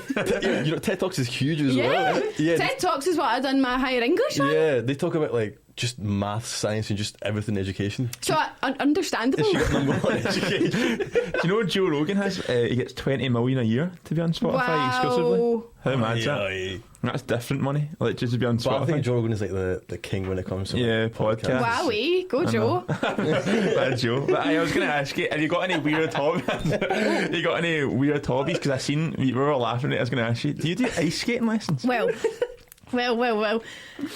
You know, TED Talks is huge as well. Yeah, TED Talks is what I done my higher English on. Yeah, they talk about like just maths, science, and just everything education. So understandable. She got number 1 education. Do you know what Joe Rogan has? He gets 20 million a year to be on Spotify exclusively. How mad's that? That's different money, like just to be on Spotify. But I think Joe Rogan is like the king when it comes to podcasts. Wowee, go Joe. Bad Joe. But I was going to ask you, have you got any weird hobbies? You got any weird hobbies? Because I seen we were all laughing at it. I was going to ask you, do you do ice skating lessons? Well.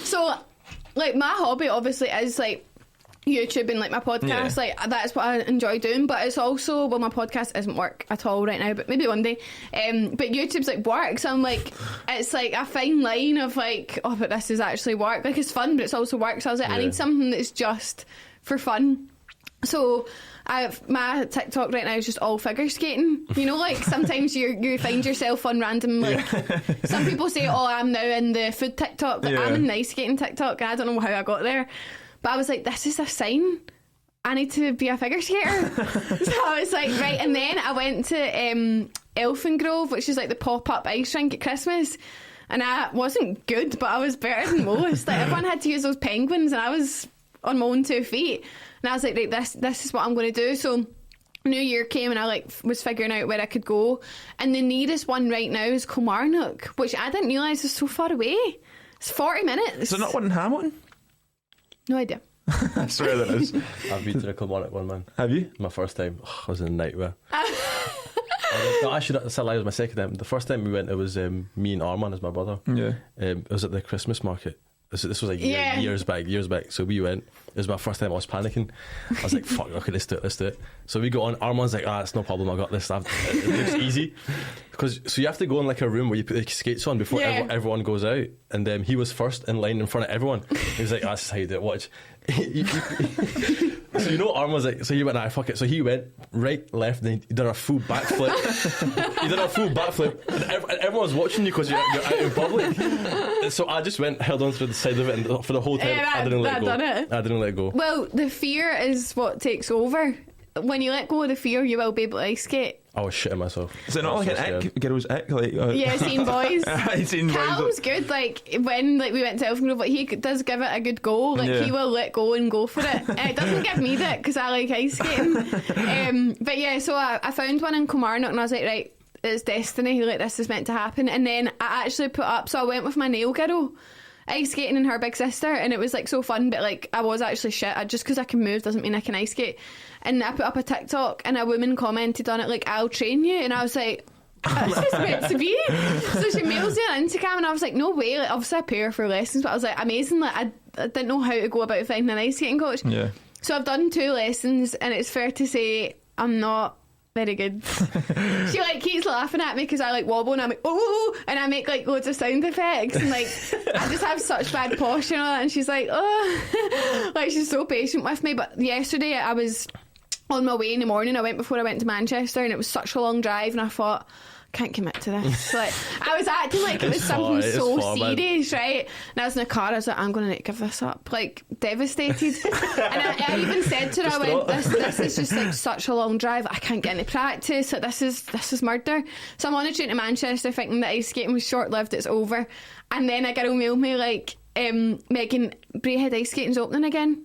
So, like, my hobby obviously is like YouTube and like my podcast, like that's what I enjoy doing. But it's also, well, my podcast isn't work at all right now, but maybe one day. But YouTube's like work, so I'm like, it's like a fine line of like, oh, but this is actually work. Like it's fun, but it's also work. So I was like, I need something that's just for fun. So my TikTok right now is just all figure skating. You know, like sometimes you find yourself on random, like some people say, oh, I'm now in the food TikTok, but I'm in ice skating TikTok, and I don't know how I got there. But I was like, this is a sign. I need to be a figure skater. So I was like, right. And then I went to Elfin Grove, which is like the pop-up ice rink at Christmas. And I wasn't good, but I was better than most. Like everyone had to use those penguins, and I was on my own 2 feet. And I was like, right, this is what I'm going to do. So New Year came, and I like was figuring out where I could go. And the nearest one right now is Kilmarnock, which I didn't realise was so far away. It's 40 minutes. Is there not one in Hamilton? No idea. I swear there is. I've been to the Kilmarnock one, man. Have you? My first time, I was in a nightmare. No, actually, that's a lie. It was my second time. The first time we went, it was me and Arman as my brother. Yeah. It was at the Christmas market. This was like years back. So we went. It was my first time. I was panicking. I was like, "Fuck, okay, let's do it." So we go on. Arman's like, "It's no problem. I got this. It looks easy." So you have to go in like a room where you put the skates on before everyone goes out. And he was first in line in front of everyone. He was like, "This is how you do it. Watch." So Arman was like, so he went, fuck it. So he went right, left, and he did a full backflip. And everyone was watching you because you're out in public. So I just held on to the side of it, and for the whole time I didn't let go. I didn't let go. Well, the fear is what takes over. When you let go of the fear, you will be able to ice skate. I was shitting myself. Is it not like an ick? Girl's ick? Like, yeah, seen boys. Seen Callum's good. Like when we went to Elfin Grove, he does give it a good go. Like he will let go and go for it. And it doesn't give me that because I like ice skating. But yeah, so I found one in Kilmarnock, and I was like, right, it's destiny. Like this is meant to happen. And then I actually put up. So I went with my nail girl ice skating and her big sister, and it was like so fun. But like I was actually shit. Just because I can move doesn't mean I can ice skate. And I put up a TikTok, and a woman commented on it like, "I'll train you," and I was like, this is meant to be. So she mails me on Instagram, and I was like, no way. Like obviously I pay her for lessons, but I was like, amazing. Like I didn't know how to go about finding an ice skating coach. Yeah. So I've done 2 lessons, and it's fair to say I'm not very good. She like keeps laughing at me because I like wobble, and I'm like, oh, and I make like loads of sound effects, and like I just have such bad posture and all that, and she's like, oh, like she's so patient with me. But yesterday I was on my way in the morning. I went before I went to Manchester, and it was such a long drive, and I thought, I can't commit to this. Like I was acting like it was something so serious, right? And I was in the car, I was like, I'm going to need to give this up, like devastated. And I even said to her, I went, this is just like such a long drive, I can't get any practice, like this is murder. So I'm on a train to Manchester thinking that ice skating was short lived, it's over. And then a girl mailed me like, Megan, Braehead ice skating's opening again.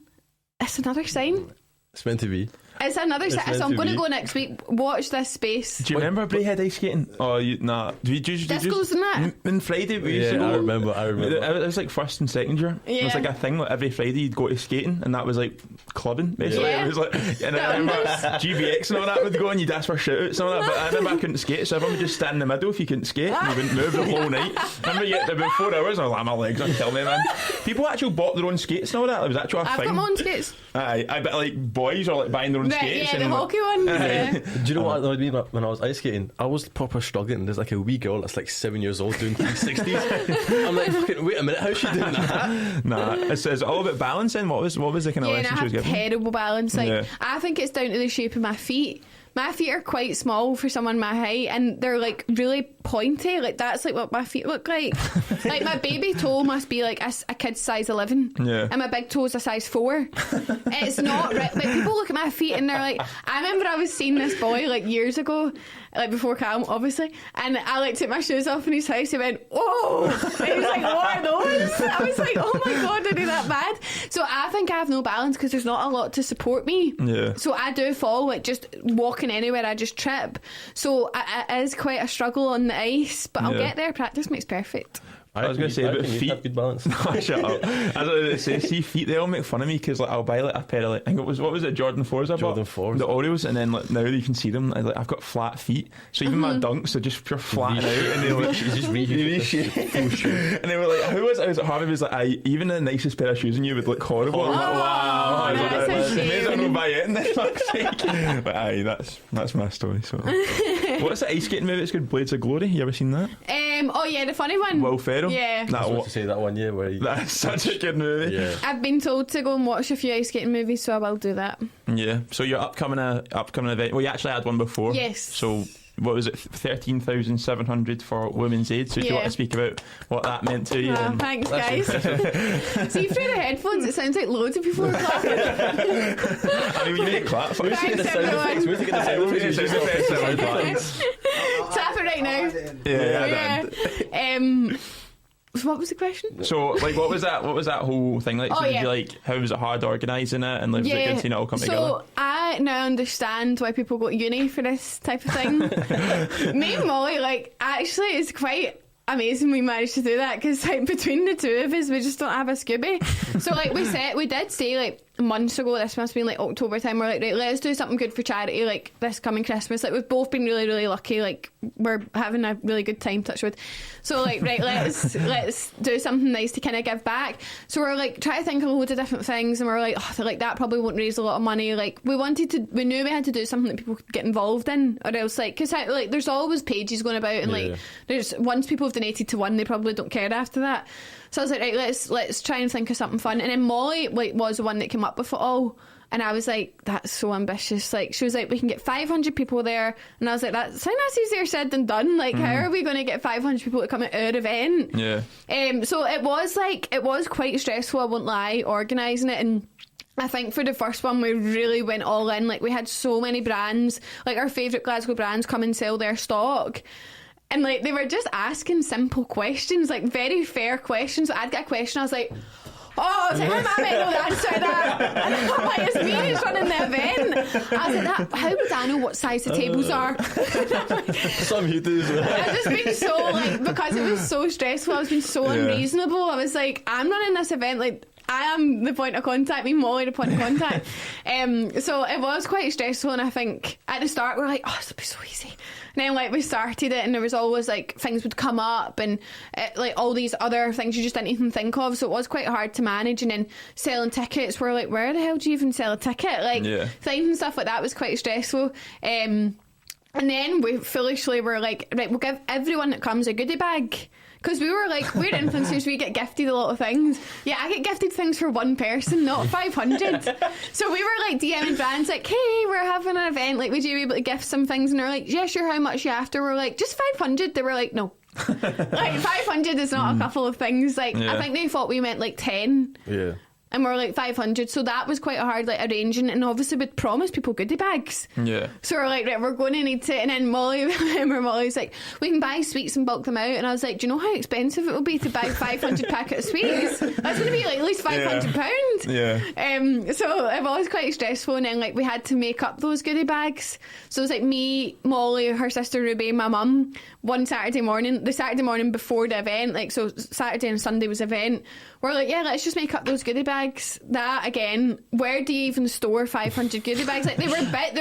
It's another sign. It's meant to be. It's another set, so I'm going to go next week. Watch this space. Do you remember Braehead ice skating? Oh, nah. Discos and that? On Friday we used to go. I remember. It was like first and second year. Yeah. It was like a thing. Like every Friday you'd go to skating, and that was like clubbing basically. Yeah. It was like, and I remember GBX and all that would go, and you'd ask for shout-outs and all that. But I remember I couldn't skate, so everyone would just stand in the middle if you couldn't skate. And you wouldn't move the whole night. I remember you get about 4 hours, and I was like, my legs are killing me, man. People actually bought their own skates and all that. It was actually a I've thing. got my own skates. I bet like boys are like buying their own skates. Yeah, and the hockey one. Yeah. Do you know what annoyed me when I was ice skating? I was proper struggling. There's like a wee girl that's like 7 years old doing 360s. I'm like, fucking wait a minute, how's she doing that? Nah, it's all about balancing. What was the kind of lesson she was giving? Terrible balance. Like I think it's down to the shape of my feet. My feet are quite small for someone my height, and they're like really pointy. Like that's like what my feet look like. Like my baby toe must be like a kid's size 11, and my big toe's a size 4. It's not right. Like people look at my feet and they're like, I remember I was seeing this boy like years ago, like before Callum obviously, and I like took my shoes off in his house. He went, oh, and he was like, what are those? I was like, oh my god, are they that bad? So I think I have no balance because there's not a lot to support me. So I do fall, like just walking anywhere I just trip. So it is quite a struggle on the ice, but I'll Yeah. get there. Practice makes perfect. I was going to say about feet. Have good balance. Oh, shut up. I was going to say, see feet, they all make fun of me because like, I'll buy like a pair of like, I think it was, what was it, Jordan 4s I bought? Jordan 4s. The Oreos, and then like, now you can see them, like, I've got flat feet. So even my dunks are just pure flattened out. And they look, He's just reshaped. and they were like, who was it? I was at Harvey was like, even the nicest pair of shoes on you would look horrible. I'm like, wow. I was that's like, a may as well shame. not buy it in this fuck's sake. But aye, that's my story. So, what's the ice skating movie? It's called Blades of Glory. You ever seen that? Oh yeah, the funny one. Will Ferrell. Yeah. That I was what? about to say that one, yeah, where he, That's such a good movie. yeah. I've been told to go and watch a few ice skating movies, so I will do that. Yeah. So your upcoming event. Well, you actually had one before. Yes. So what was it? 13,700 for Women's Aid. So if you want Yeah. to speak about what that meant to you. and- Thanks, guys. See, through the headphones, it sounds like loads of people are clapping. I mean, we need to clap for Thanks, The sound effects. Where's he get the sound We'll get the sound effects that we're clapping. Tap it right now. Yeah. Yeah. So what was the question? So, like, what was that whole thing like? So Oh, did yeah. you like? How was it hard organising it, and like, was it good seeing it all come together? So I now understand why people go to uni for this type of thing. Me and Molly, like, actually, it's quite amazing we managed to do that because, like, between the two of us, we just don't have a Scooby. So, like, we did say like months ago, this must have been like October time, we're like, right, let's do something good for charity like this coming Christmas. Like, we've both been really, really lucky, like we're having a really good time, touch wood. So like, right, let's do something nice to kind of give back. So we're like trying to think of a load of different things, and we're like, oh, like that probably won't raise a lot of money. Like, we knew we had to do something that people could get involved in, or else like, because like there's always pages going about, and like there's, once people have donated to one, they probably don't care after that. So I was like, right, let's try and think of something fun. And then Molly like was the one that came up with it all. And I was like, that's so ambitious. Like, she was like, we can get 500 people there. And I was like, that's easier said than done. Like, how are we going to get 500 people to come at our event? Yeah. So it was quite stressful, I won't lie, organising it. And I think for the first one, we really went all in. Like, we had so many brands, like our favourite Glasgow brands, come and sell their stock. And like, they were just asking simple questions, like very fair questions. So I'd get a question, I was like, oh, I was like, how am I meant to answer that? And I'm like, it's me who's running the event. I was like, how would I know what size the tables are? Some you do. I've just been so, like, because it was so stressful, I was being so unreasonable. I was like, I'm running this event, like, I am the point of contact, me and Molly the point of contact. So it was quite stressful, and I think at the start we were like, oh, this will be so easy. And then like we started it, and there was always like things would come up, and like all these other things you just didn't even think of. So it was quite hard to manage. And then selling tickets, we're like, where the hell do you even sell a ticket? Like things and stuff like that was quite stressful. And then we foolishly were like, right, we'll give everyone that comes a goodie bag. Because we were like, we're influencers, we get gifted a lot of things. Yeah, I get gifted things for one person, not 500. So we were like DMing brands like, hey, we're having an event, like, would you be able to gift some things? And they're like, yeah, sure, how much you after? We're like, just 500. They were like, no. Like, 500 is not a couple of things. Like, I think they thought we meant like 10. Yeah. And we're like 500, so that was quite hard, like arranging. And obviously we'd promised people goodie bags. Yeah. So we're like, right, we're going to need to. And then Molly's like, we can buy sweets and bulk them out. And I was like, do you know how expensive it will be to buy 500 packet of sweets? That's going to be like at least £500. Yeah. So it was quite stressful. And then like we had to make up those goodie bags. So it was like me, Molly, her sister Ruby, my mum. One Saturday morning, the Saturday morning before the event, like, so Saturday and Sunday was the event. We're like, yeah, let's just make up those goodie bags. That again, where do you even store 500 goodie bags? Like, they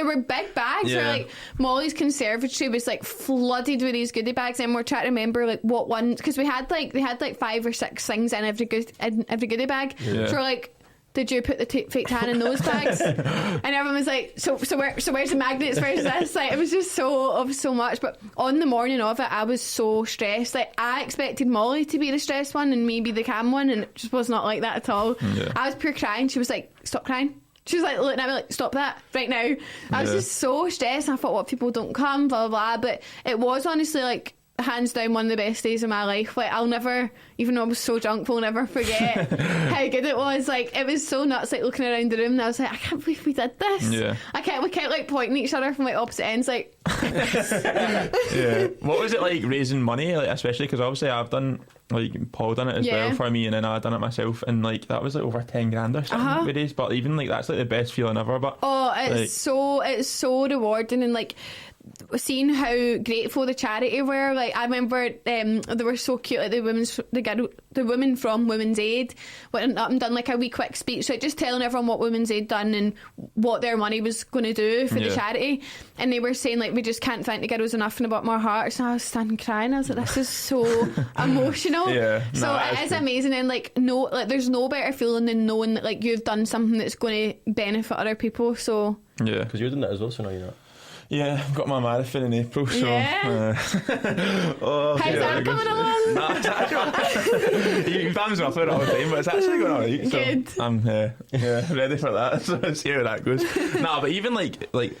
were big bags. Yeah. Like, Molly's conservatory was like flooded with these goodie bags, and we're trying to remember like what ones, because they had like 5 or 6 things in every goodie bag. Yeah. So we're like, did you put the fake tan in those bags? And everyone was like, so where's the magnets? Where's this? Like, it was just so much. But on the morning of it, I was so stressed. Like, I expected Molly to be the stressed one and me be the calm one, and it just was not like that at all. Yeah. I was pure crying. She was like, stop crying. She was like looking at me like, stop that right now. I was just so stressed. I thought, what if people don't come, blah blah blah. But it was honestly like, hands down, one of the best days of my life. Like, I'll never, even though I was so drunk, we'll never forget how good it was. Like, it was so nuts, like looking around the room, and I was like, I can't believe we did this. Yeah. We kept like pointing at each other from like opposite ends, like. Yeah. What was it like raising money, like, especially because obviously I've done, like, Paul done it as well for me, and then I done it myself, and like that was like over 10 grand or something with days. But even like that's like the best feeling ever. But it's so rewarding, and like, seeing how grateful the charity were. Like, I remember they were so cute. Like, the women from Women's Aid went up and done like a wee quick speech, like just telling everyone what Women's Aid done and what their money was going to do for the charity. And they were saying like, we just can't thank the girls enough and about my heart. So I was standing crying. I was like, this is so emotional. So it is amazing, and like there's no better feeling than knowing that like you've done something that's going to benefit other people. So yeah, because you're doing that as well, so now you're not. Yeah, I've got my marathon in April, so... Yeah. How's that coming along? Nah, it's actually... He bams me off it all the time, but it's actually going alright. So good. I'm ready for that, so let's see how that goes. Nah, but even like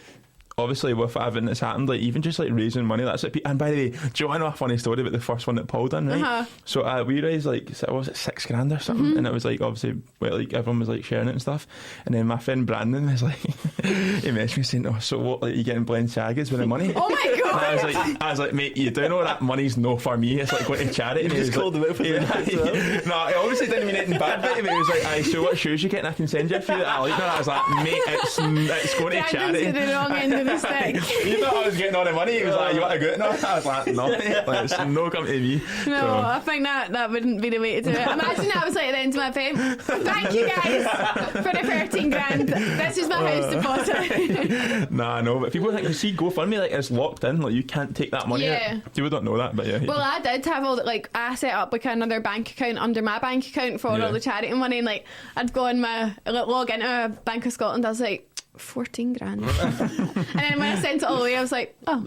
obviously with everything that's happened, like even just like raising money, that's like, and by the way, do you want to know a funny story about the first one that Paul done, right? So we raised like, what was it, $6,000 or something, and it was like obviously like everyone was like sharing it and stuff, and then my friend Brandon was like he messaged me saying, oh, so what, like you getting Balenciagas with the money? Oh my god. And I was like, mate, you do know that money's no for me, it's like going to charity. And you just called him out for that. No, I obviously didn't mean anything bad, but he was like, aye, so what shoes you getting, I can send you a few that I like. And I was like, mate, it's going to charity. To the wrong end of the stick. You thought I was getting all the money. He was like, you want to go? No, I was like, no, mate, like, it's no come to me. No, so. I think that wouldn't be the way to do it. Imagine that was like at the end of my payment. Thank you guys for the 13 grand. This is my house deposit. Nah, no, but people think, you see GoFundMe, like it's locked in, like you can't take that money out. People don't know that, but yeah. Well, I did have all that, like I set up like another bank account under my bank account for all the charity money, and like I'd go on log into Bank of Scotland, I was like, 14 grand. And then when I sent it all away, I was like, oh.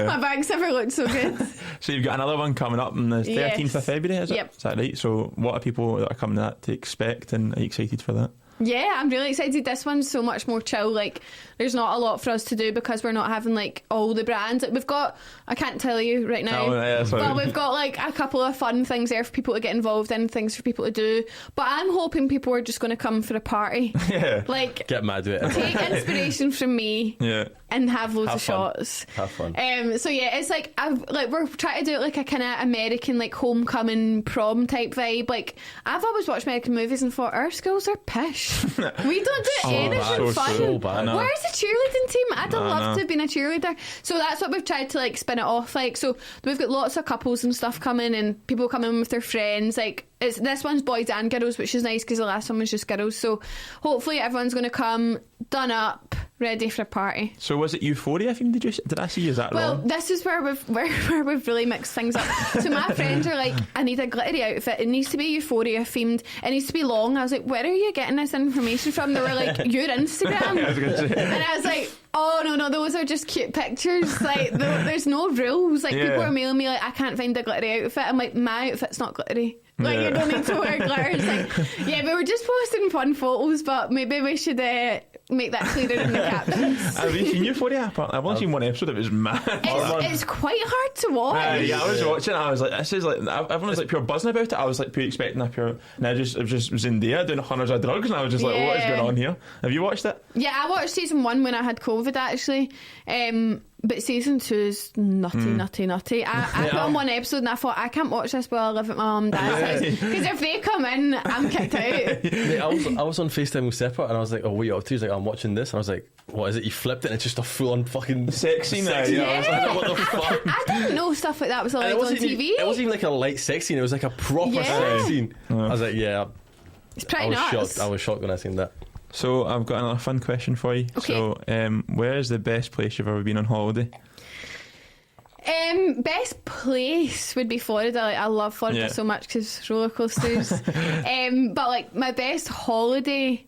My bank's never looked so good. So you've got another one coming up on the 13th of February, is it? Yep. Is that right? So what are people that are coming to that to expect, and are you excited for that? Yeah, I'm really excited. This one's so much more chill. Like, there's not a lot for us to do because we're not having like all the brands. Like, we've got, I can't tell you right now, but we've got like a couple of fun things there for people to get involved in, things for people to do. But I'm hoping people are just going to come for a party. Yeah. Like, get mad with it. Take inspiration from me. Yeah. And have loads of shots. Have fun. So yeah, it's like we're trying to do it like a kind of American like homecoming prom type vibe. Like, I've always watched American movies and thought our schools are pish. We don't do anything fun. So bad. Where's the cheerleading team? I'd love to have been a cheerleader. So that's what we've tried to like spin it off like. So we've got lots of couples and stuff coming, and people coming with their friends. Like, this one's boys and girls, which is nice because the last one was just girls. So hopefully everyone's going to come done up, ready for a party. So was it Euphoria theme? Did I see? Is that wrong? Well, this is where we've really mixed things up. So my friends are like, I need a glittery outfit. It needs to be Euphoria themed. It needs to be long. I was like, where are you getting this information from? They were like, your Instagram. And I was like, oh no, those are just cute pictures. Like, there's no rules. Like, people are mailing me like, I can't find a glittery outfit. I'm like, my outfit's not glittery. Like, you don't need to wear glitter. It's like, yeah, we were just posting fun photos, but maybe we should make that clearer in the captions. Have you seen Euphoria? I've only seen one episode. It was mad. It's quite hard to watch. Yeah, I was watching it. I was like, this is like, everyone was like pure buzzing about it. I was like pure expecting a pure, and it was just Zendaya doing hundreds of drugs, and I was just like, what is going on here? Have you watched it? Yeah, I watched season 1 when I had COVID actually. But season 2 is nutty. I put on one episode and I thought, I can't watch this while I live at my mum and dad's house, because if they come in, I'm kicked out. Mate, I was on FaceTime with Seppa and I was like, oh, what are you up to? He's like, I'm watching this. And I was like, what is it? You flipped it and it's just a full on fucking sexy now. Yeah. I was like, what the fuck? I didn't know stuff like that was allowed on TV. It wasn't even like a light sex scene, it was like a proper sex scene. I was like, yeah. It's pretty nuts. I was shocked when I seen that. So I've got another fun question for you. Okay. So where is the best place you've ever been on holiday? Best place would be Florida. Like, I love Florida so much because roller coasters. But like, my best holiday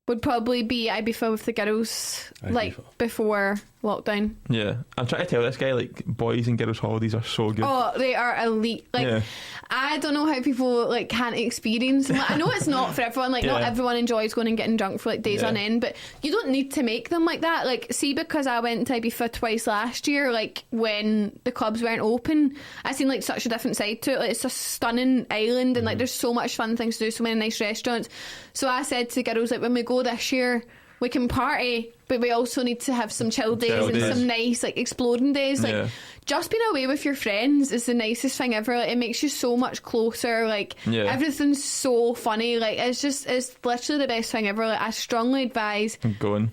would probably be Ibiza with the girls, like before lockdown. Yeah, I'm trying to tell this guy, like, boys and girls holidays are so good. Oh, they are elite. Like, I don't know how people like can't experience them. Like, I know it's not for everyone. Like, not everyone enjoys going and getting drunk for like days on end, but you don't need to make them like that. Like, see, because I went to Ibiza twice last year, like when the clubs weren't open, I seen like such a different side to it. Like, it's a stunning island, and like there's so much fun things to do, so many nice restaurants. So I said to the girls, like, when we go this year, we can party, but we also need to have some chill days and some nice like exploring days. Like, just being away with your friends is the nicest thing ever. Like, it makes you so much closer. Like, everything's so funny. Like, it's literally the best thing ever. Like, I strongly advise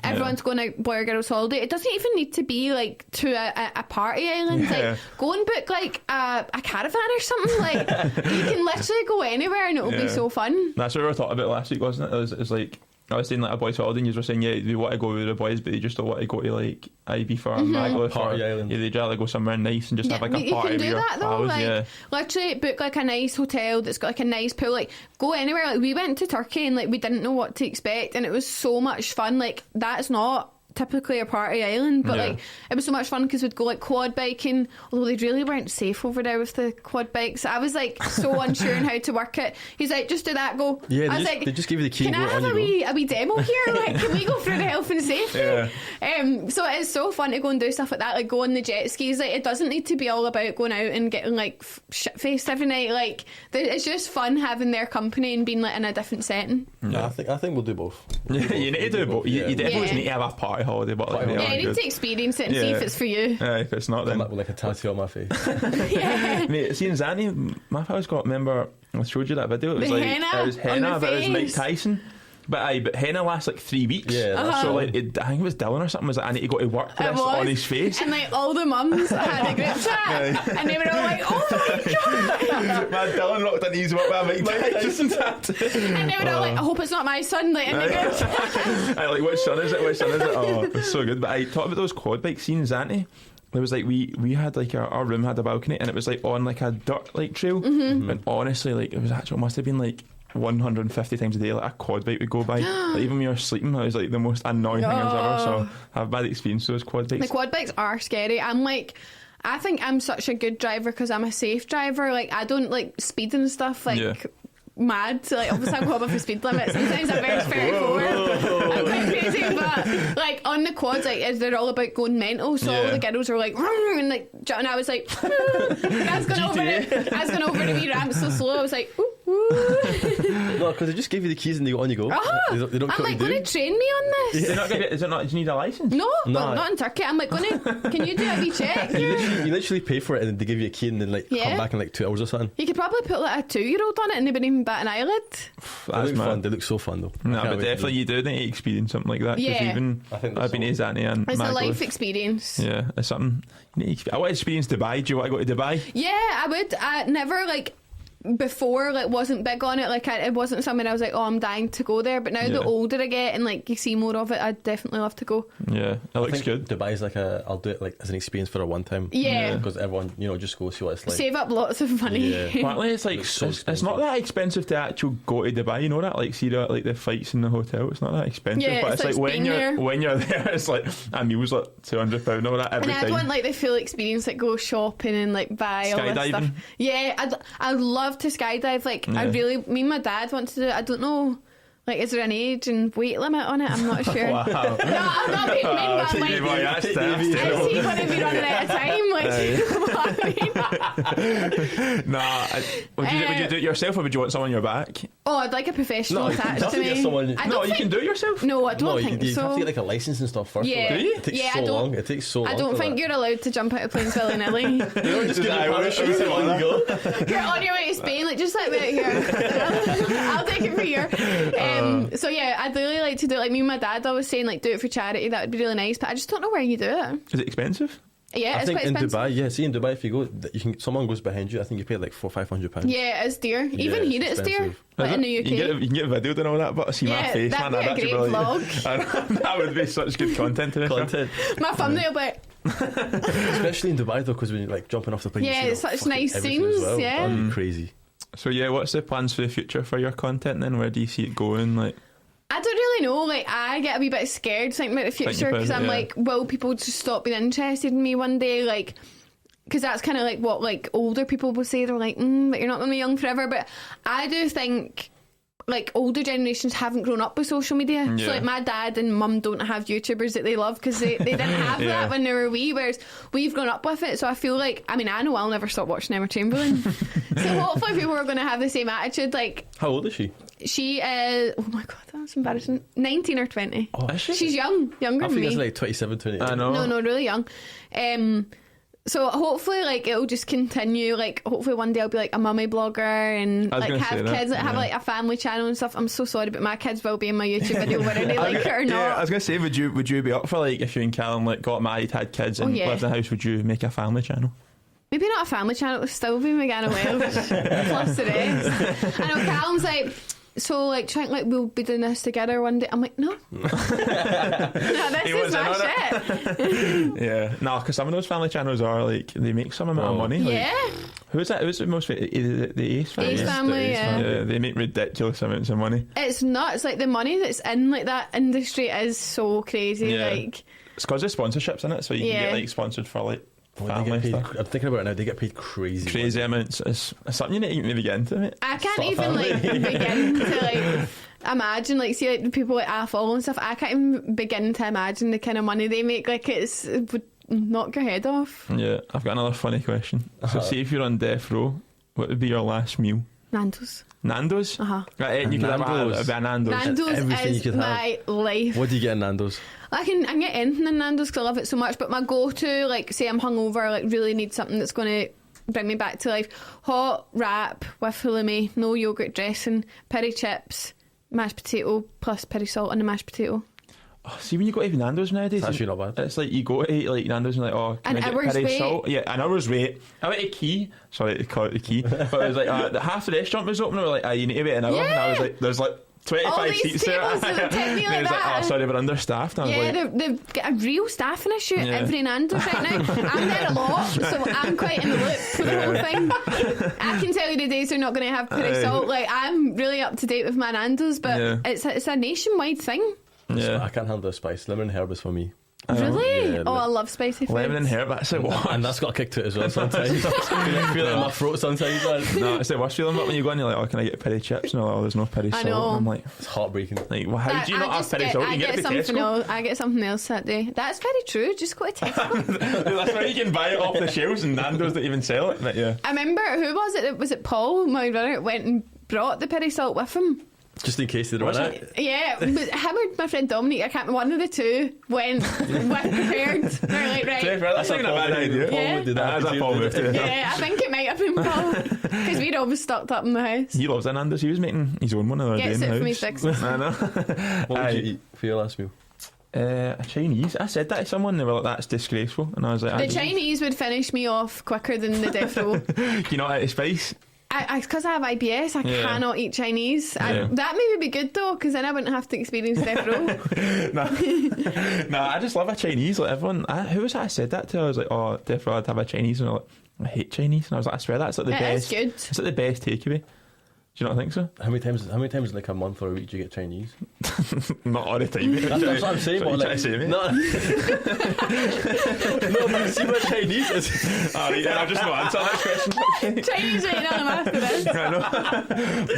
everyone's going to boy or girls holiday. It doesn't even need to be like to a party island. Like, go and book like a caravan or something. Like, you can literally go anywhere and it'll be so fun. That's what we were talking about last week, wasn't it? It's like, I was saying like a boys' holiday, and you were saying they want to go with the boys, but they just don't want to go to like Ibiza or Magaluf party island. They'd rather go somewhere nice and just have like a you party can with do your that though. pals. Like, literally book like a nice hotel that's got like a nice pool. Like, go anywhere. Like, we went to Turkey and like we didn't know what to expect, and it was so much fun. Like, that's not typically a party island, but like it was so much fun because we'd go like quad biking, although they really weren't safe over there with the quad bikes. I was like so unsure on how to work it. He's like, just do that, go. Yeah, I was they just give you the key. Can I have a wee demo here? Like, can we go through the health and safety? So it is so fun to go and do stuff like that, like go on the jet skis. Like, it doesn't need to be all about going out and getting like shit faced every night. Like, it's just fun having their company and being like in a different setting. I think we'll do both. You need to do both. You definitely need to have a party holiday, but like, you need to experience it and see if it's for you. If it's not, then with like a tattoo on my face. Mate, seeing Zanny, my pals got. Remember, I showed you that video. It was like henna it was henna, but it was Mike face. Tyson. But henna lasts like 3 weeks. Yeah, so like I think it was Dylan or something was like, I need to go to work with this on his face. And like all the mums had a group chat and they were all like, oh my god. Man, Dylan rocked an easy work with Mike Tyson tattoo. And they were all like, I hope it's not my son. Like, in the group chat. Like, which son is it? Oh, it's so good. But I talked about those quad bikes, seeing Zanty. There was like we had like our room had a balcony and it was like on like a dirt like trail. And honestly, like it was actually must have been like 150 times a day like a quad bike would go by. Like, even when you were sleeping, it was like the most annoying thing ever. So I have bad experience with those quad bikes. The quad bikes are scary. I think I'm such a good driver because I'm a safe driver. Like, I don't like speed and stuff like mad. So, like, obviously I go above the speed limit. Sometimes I'm very 34. I'm quite crazy, but like on the quads, like they're all about going mental. So all the girls are like, and like, and I was like, and I was going over the wee ramp so slow. I was like, ooh. No, because they just give you the keys and they go on you go. They don't I'm like, going to train me on this. Is it not? Do you need a license? No, not in Turkey. I'm like, can you do a wee check? You literally pay for it and then they give you a key and then like come back in like 2 hours or something. You could probably put like a 2-year-old on it and they wouldn't even bat an eyelid. They look fun. They look so fun though. No, but definitely you do need to experience something like that. Yeah. Even I've been to Zanny and it's Magaluf. a life experience. Yeah, it's something you need to I want to experience Dubai. Do you want to go to Dubai? Yeah, I would. I never like before like wasn't big on it. Like it wasn't something I was like, oh, I'm dying to go there. But now the older I get and like you see more of it, I'd definitely love to go. Yeah, it looks good. Dubai's like I'll do it like as an experience for a one time. Yeah, because everyone just go see what it's like. Save up lots of money. Yeah. Apparently it's like it's not that expensive to actually go to Dubai. You know that, like see the flights in the hotel. It's not that expensive. Yeah, but it's like when you're there, it's like a meal's like £200 or that every time. And I'd want like the full experience, like go shopping and like buy all this stuff. Yeah, I'd love to skydive. Like I really, me and my dad want to do it. I don't know. Like, is there an age and weight limit on it? I'm not sure. Wow. No, I'm not being mean, but I'm like, is he going to be running out of time? Like, Nah. Would you do it yourself or would you want someone on your back? Oh, I'd like a professional attached to me. You can do it yourself? No, I don't think you so. You have to get like a license and stuff first. Yeah. Do you? It takes so long. It takes so long. I don't think you're allowed to jump out of planes willy-nilly. You don't just get a parachute and on you go. You're on your way to Spain, like just let me out here. I'll take it for you. So yeah, I'd really like to do it. Like me and my dad always saying, like do it for charity. That would be really nice. But I just don't know where you do it. Is it expensive? Yeah, I it's think quite in expensive. Dubai, see in Dubai if you go, someone goes behind you. I think you pay like £400-500. Yeah, it's dear. Even here it's dear. But in the UK, you can get videoed and all that. But I see my face, that'd man. be a great vlog. That would be such good content. My thumbnail, but especially in Dubai though, because when you're like jumping off the plane, yeah, you it's see such nice scenes. as well. Yeah, That'd be crazy. So yeah, what's the plans for the future for your content then? Where do you see it going? Like, I don't really know. Like, I get a wee bit scared thinking about the future because I'm like, will people just stop being interested in me one day? Like, because that's kind of like what like older people will say. They're like, but you're not going to be young forever. But I do think like older generations haven't grown up with social media. Yeah. So like my dad and mum don't have YouTubers that they love because they didn't have that when they were wee, whereas we've grown up with it. So I feel like, I mean, I know I'll never stop watching Emma Chamberlain. So hopefully people are going to have the same attitude. Like, how old is she? She is, oh my god, that's embarrassing, 19 or 20. Oh, is she? She's younger than me. I think it's like 27, 28. I know. No, really young. So hopefully, like, it'll just continue. Like, hopefully one day I'll be like a mummy blogger and like have kids, like have like a family channel and stuff. I'm so sorry, but my kids will be in my YouTube video whether they like it or not. Yeah, I was gonna say, would you be up for, like, if you and Callum like got married, had kids, and lived in a house? Would you make a family channel? Maybe not a family channel. It would still be Megan Welsh plus the rest. I know Callum's like, so like trying like we'll be doing this together one day. I'm like, no, no, this is my shit. Yeah, no, because some of those family channels are like they make some amount of money. Like, yeah. Who's that? Who's the most? The Ace family. Ace family. Yeah, they make ridiculous amounts of money. It's nuts. Like the money that's in like that industry is so crazy. Yeah. Like it's because of sponsorships in it, so you can get like sponsored for like. Family stuff. I'm thinking about it now. They get paid crazy amounts. It's something you need to maybe get into, mate. I can't even like begin to like imagine, like, see like the people like I follow and stuff. I can't even begin to imagine the kind of money they make. Like it would knock your head off. Yeah, I've got another funny question. So, see if you're on death row, what would be your last meal? Nando's. Nando's? Right, you could have a Nando's. Nando's is my life. What do you get in Nando's? I can get anything in Nando's because I love it so much, but my go-to, like, say I'm hungover, like, really need something that's going to bring me back to life. Hot wrap with halloumi, no yogurt dressing, peri chips, mashed potato plus peri salt on the mashed potato. Oh, see, when you go to Nando's nowadays, it's actually not bad. It's like you go to eat like Nando's and like, oh, can I get peri salt? Yeah, an hour's wait. I went to Key. Sorry to call it the Key, but it was like half the restaurant was open. They were like, you need to wait an hour. And I was like, there's like 25 seats there. And it was like, oh, sorry, we're understaffed. And I was like, they've got a real staffing issue at every Nando's right now. I'm there a lot, so I'm quite in the loop for the whole thing. I can tell you the days they're not going to have peri salt. Like, I'm really up to date with my Nando's, but it's a nationwide thing. Yeah, I can't handle the spice. Lemon and herb is for me. Really? Yeah, I love spicy foods. Lemon and herb, that's it. And that's got a kick to it as well sometimes. I feel it in my throat sometimes. No, it's the worst feeling, but when you go and you're like, oh, can I get peri chips? And there's no peri salt. I'm like, it's heartbreaking. Like, well, how do you not have peri salt? You get something else. I get something else that day. That's very true. Just go to Tesco. That's why you can buy it off the shelves, and Nando's don't even sell it. But yeah. I remember, who was it? Was it Paul, my brother, went and brought the peri salt with him? Just in case they don't run out. Yeah, but him or my friend Dominic, I can't remember, one of the two went prepared. They're like, right. That's not a bad idea. Yeah. That's a Paul move too. Yeah, I think it might have been Paul. Because we'd always stocked up in the house. He loves Nando's. He was making his own one the other day in the house. Gets it for me 6 I know. What would you eat for your last meal? A Chinese. I said that to someone, they were like, that's disgraceful. And I was like, the Chinese would finish me off quicker than the death row. You not out of spice? Because I have IBS, I cannot eat Chinese. That maybe would be good though, because then I wouldn't have to experience death row. Nah, I just love a Chinese. Like everyone, who was that I said that to? I was like, oh, death row, I'd have a Chinese, and they're like, I hate Chinese, and I was like, I swear that's like the best. It is good. It's like the best takeaway. Do you not think so? How many times in like a month or a week do you get Chinese? Not all the time. That's what I'm saying. What like, to say, mate? No, but see what Chinese is. I'll just not answer that question. Chinese right now, I'm after this. I know.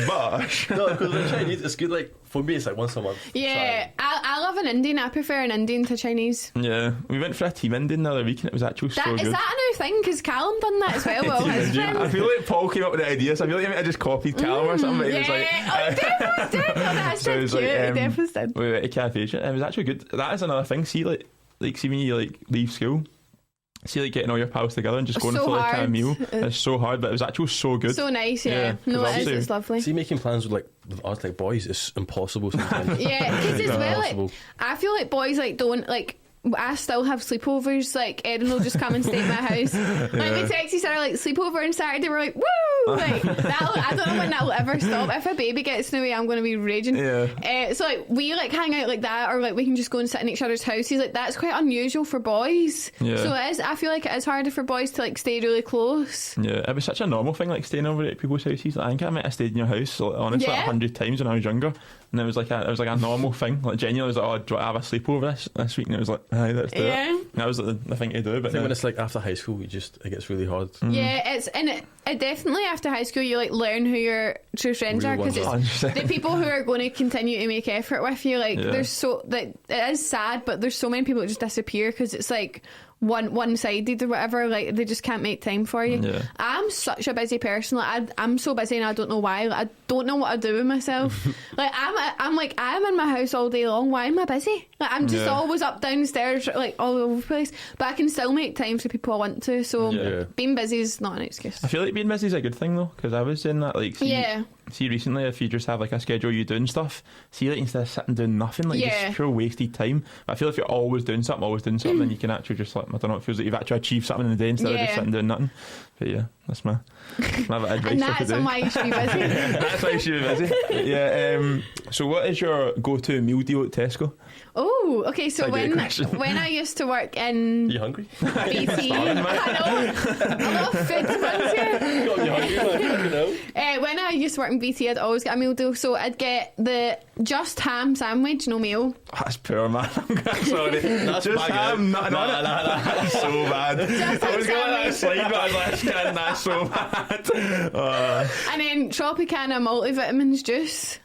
But no, because with Chinese, it's good. Like for me, it's like once a month. Yeah, I love an Indian. I prefer an Indian to Chinese. Yeah, we went for a team Indian the other week, and it was actually so good. Is that a new thing? Because Callum done that as well. Well, his friend. I feel like Paul came up with the idea, so I feel like I just copied Callum or something. But he was like, that's so cute. He definitely did. We went to cafe. It was actually good. That is another thing. See, like see when you like leave school. See, like getting all your pals together and just going for like a meal. It's so hard, but it was actually so good. So nice, yeah. No, it is. It's lovely. See, making plans with us, like boys, is impossible sometimes. Yeah, because as well, like, I feel like boys like don't like. I still have sleepovers. Like Erin will just come and stay at my house. Like we text each other like sleepover on Saturday. We're like, woo! Like I don't know when that will ever stop. If a baby gets in the way, I'm going to be raging. Yeah. So like we like hang out like that, or like we can just go and sit in each other's houses. Like that's quite unusual for boys. Yeah. So it is. I feel like it is harder for boys to like stay really close. Yeah, it was such a normal thing, like staying over at people's houses. Like, I think I might have stayed in your house, like, honestly, 100 times when I was younger. And it was like a normal thing. Like genuinely, it was like, oh, do I have a sleepover this week? And it was like, aye, let's do it. That was like the thing to do. But I think when it's like after high school, it gets really hard. Yeah, it definitely after high school you like learn who your true friends are, because it's the people who are going to continue to make effort with you. Like there's so that it is sad, but there's so many people that just disappear because it's like, one-sided or whatever, like they just can't make time for you. Yeah. I'm such a busy person. Like, I'm so busy and I don't know why. Like, I don't know what I do with myself. Like I'm in my house all day long. Why am I busy? Like I'm just always up downstairs, like all over the place, but I can still make time for people I want to. So being busy is not an excuse. I feel like being busy is a good thing though, because I was in that, like, see recently, if you just have like a schedule, you doing stuff, see, like, instead of sitting doing nothing, like just pure wasted time. I feel if you're always doing something, then you can actually just, like, I don't know, it feels like you've actually achieved something in the day instead of just sitting doing nothing. But yeah, that's my advice. And that's why you should be busy. That's why you should be busy. Yeah. So what is your go-to meal deal at Tesco? Oh, okay. So when I used to work in Are you hungry? BT, I know a lot of food ones here. Got you hungry, man. When I used to work in BT, I'd always get a meal deal. So I'd get the just ham sandwich, no meal. That's poor, man. I'm sorry. That's just ham, nothing on it. That's so bad. I was going to that slide, but I was like, that's so bad. And then Tropicana multivitamins juice.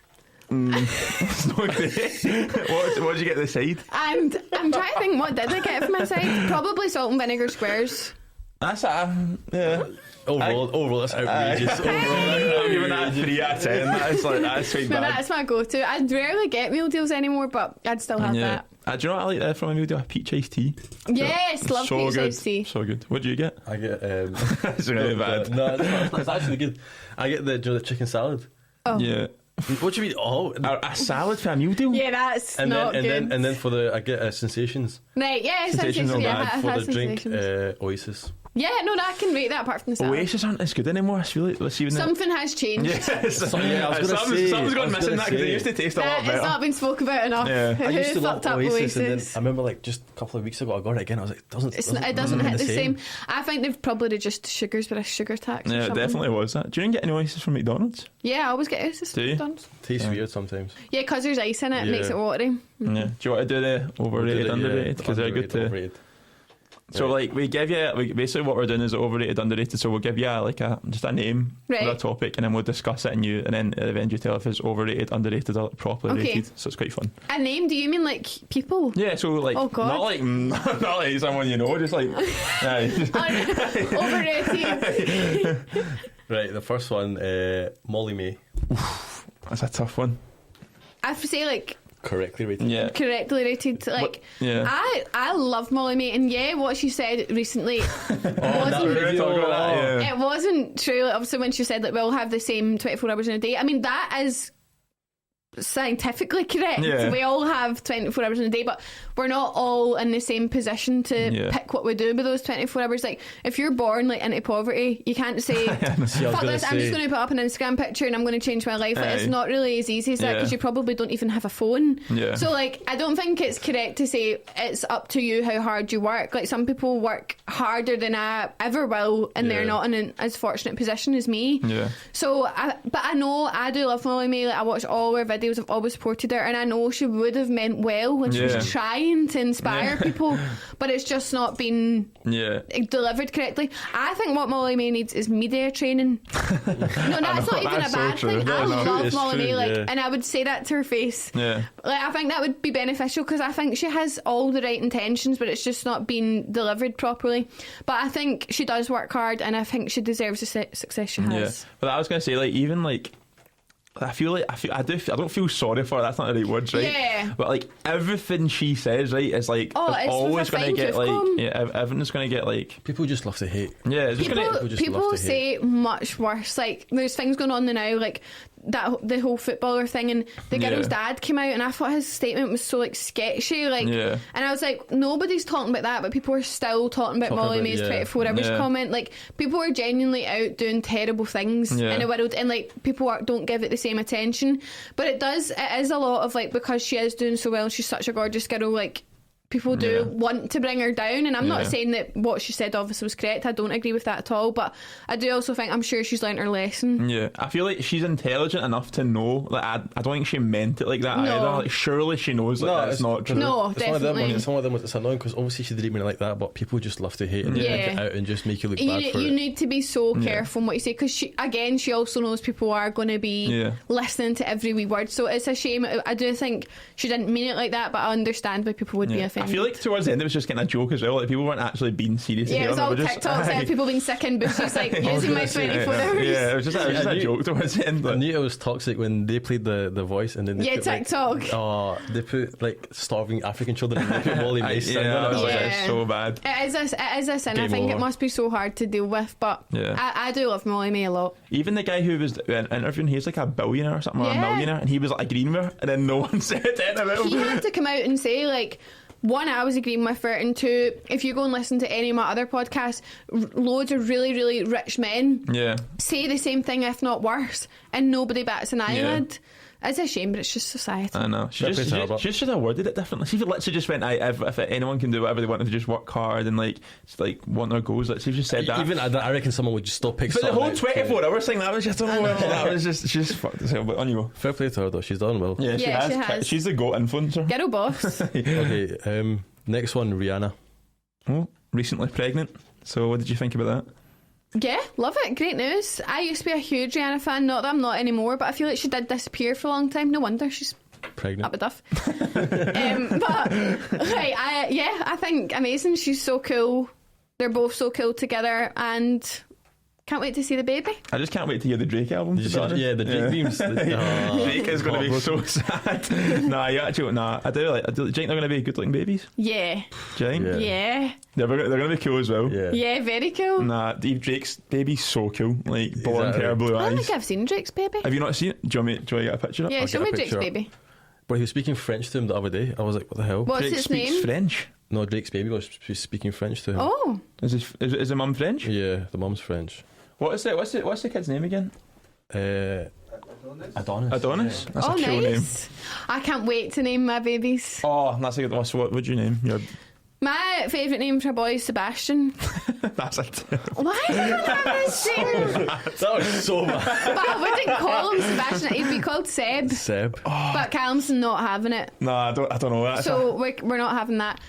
It's not great. What did you get the side? And I'm trying to think, what did I get for my side? Probably salt and vinegar squares. That's Overall, that's outrageous. I'm giving that a 3 out of 10. That's quite No, bad. that's my go-to. I rarely get meal deals anymore, but I'd still have that. Do you know what I like there from a meal deal? A peach iced tea. Yes, love so peach good. iced tea. So good. What do you get? I get. It's really bad. No, it's actually good. I get the chicken salad. Oh. Yeah. What do you mean? Oh, A salad for a meal deal? Yeah, that's not good. And then for I get sensations. Right, yeah, Sensations sensations. are Yeah, bad. I For had the drink, sensations. Oasis. Yeah, no, I can rate that apart from the salad. Oasis aren't as good anymore. I feel like, let's see when Something has changed. Yes. Yeah, I was gonna say- Something's I gone was missing gonna that because they say. used to taste a lot That better. has not been spoken about enough. Yeah. I used to Who love fucked up Oasis, and then Oasis? I remember like just a couple of weeks ago I got it again. I was like, it doesn't hit the same. I think they've probably reduced sugars with a sugar tax. or Yeah, it something. definitely was that. Do you get any Oasis from McDonald's? Yeah, I always get Oasis. Do you? McDonald's. Tastes weird sometimes. Yeah, because there's ice in it, it makes Yeah. it watery. Yeah. Do you want to do the overrated, underrated? Because they're good too. Overrated. So like we give you basically what we're doing is overrated, underrated. So we'll give you just a name for a Right. topic, and then we'll discuss it, and then at the end you tell if it's overrated, underrated, or properly Okay. rated. So it's quite fun. A name? Do you mean like people? Yeah. So like Oh, God. not like someone you know, just like Overrated. Right, the first one, Molly May, that's a tough one. I have to say, like, correctly rated. Yeah. correctly rated. Like, yeah. I love Molly May, and yeah, what she said recently That wasn't. video, Talk about that, yeah. It wasn't true. Like, obviously, when she said that we'll have the same 24 hours in a day, I mean, that is scientifically correct. Yeah. We all have 24 hours in a day, but we're not all in the same position to pick what we do with those 24 hours. Like, if you're born like into poverty, you can't say, See, I was fuck gonna this, I'm say- just going to put up an Instagram picture and I'm going to change my life. Like, it's Aye. not really as easy as that, because you probably don't even have a phone. Yeah. So like, I don't think it's correct to say it's up to you how hard you work. Like, some people work harder than I ever will, and they're Yeah. not in an as fortunate position as me. Yeah. So, but I know I do love Molly May. Like, I watch all her videos. I've always supported her, and I know she would have meant well when she Yeah. was trying to inspire people, but it's just not been Yeah. delivered correctly. I think what Molly May needs is media training. No, that's not even that's a so bad true. thing. No, I no, love it's Molly true, May, like, yeah. and I would say that to her face. Yeah. Like, I think that would be beneficial, because I think she has all the right intentions, but it's just not been delivered properly. But I think she does work hard, and I think she deserves the success she Yeah. has. But I was gonna say, like, even like, I don't feel sorry for her. That's not the right words, right? Yeah. But like everything she says, right, is like Oh, it's with always a gonna get fine-tooth like comb. everything's gonna get like People just love to hate. it's just gonna People just love People to say much worse. Like, there's things going on now, like the whole footballer thing, and the girl's dad came out, and I thought his statement was so like sketchy, like, Yeah. and I was like, nobody's talking about that, but people are still talking about Molly May's 24 hours Yeah. comment. Like, people are genuinely out doing terrible things in the world, and like, people don't give it the same attention. But it is a lot of like, because she is doing so well, she's such a gorgeous girl, like, people do want to bring her down, and I'm not saying that what she said obviously was correct. I don't agree with that at all, but I do also think, I'm sure she's learnt her lesson. Yeah, I feel like she's intelligent enough to know. Like, I don't think she meant it like that No. either. Like, surely she knows that that's not true. No, It's one of them. definitely. It's one of them. It's annoying because obviously she didn't mean it like that, but people just love to hate and Yeah. make it out and just make you look bad for You it. need to be so careful in what you say, because she also knows people are going to be listening to every wee word. So it's a shame. I do think she didn't mean it like that, but I understand why people would be Yeah. offended. I feel like towards the end it was just getting a joke as well. Like people weren't actually being serious. Yeah, it was together. all They were just- TikToks of people being sick in bushes, like using my 24 hours. Yeah, it was just a joke towards the end. I Like, knew it was toxic when they played the voice and then they Yeah, put, like, TikTok. they put like starving African children and they put Molly Mace singing yeah, on it. I was like, Yeah. it's so bad. It is a sin. I Game think it over. must be so hard to deal with, but Yeah. I do love Molly May a lot. Even the guy who was interviewing, he's like a billionaire or something, or a Yeah. millionaire, and he was like agreeing with her, and then no one said anything about him. He had to come out and say, like, one, I was agreeing with her, and two, if you go and listen to any of my other podcasts, loads of really, really rich men Yeah. say the same thing, if not worse, and nobody bats an eyelid. It's a shame, but it's just society. I know. Fair play to her, but- She should have worded it differently. She literally just went, if anyone can do whatever they want to just work hard and like want their goals. Like she just said that. Even I reckon someone would just still pick But the something whole out. 24 hour thing, that was just, I don't know, that was just, she just fucked herself. But on you go. Fair play to her though, she's done well. Yeah, Yeah, she has. She's the GOAT influencer. Girl boss. Okay, next one, Rihanna. Oh, recently pregnant. So what did you think about that? Yeah, love it. Great news. I used to be a huge Rihanna fan. Not that I'm not anymore, but I feel like she did disappear for a long time. No wonder she's Pregnant. up with duff. But right, I think amazing. She's so cool. They're both so cool together, and can't wait to see the baby. I just can't wait to hear the Drake album. Did you to be see- honest. yeah, the Drake beams. Drake is going to be so sad. I do like do you think they're going to be good looking babies? Yeah, Do you think? Yeah. yeah, They're going to be cool as well. Yeah. very cool. Nah, Drake's baby's so cool. Like blonde that hair, right? blue I don't eyes. think I've seen Drake's baby. Have you not seen it? Do you want me to get a picture of it? Yeah, I'll show get a me Drake's picture up. baby. But he was speaking French to him the other day. I was like, what the hell? What's Drake its speaks name? French. No, Drake's baby was speaking French to him. Oh, Is the mum French? Yeah, the mum's French. What is it? What's the kid's name again? Adonis. Adonis. That's oh, a cool name. nice. I can't wait to name my babies. Oh, that's a good one. So what would you name your? My favourite name for a boy is Sebastian. That's a. Why do you have this name? That was so bad. But I wouldn't call him Sebastian. He'd be called Seb. Seb. But Callum's not having it. No, I don't know. That's So we're not having that.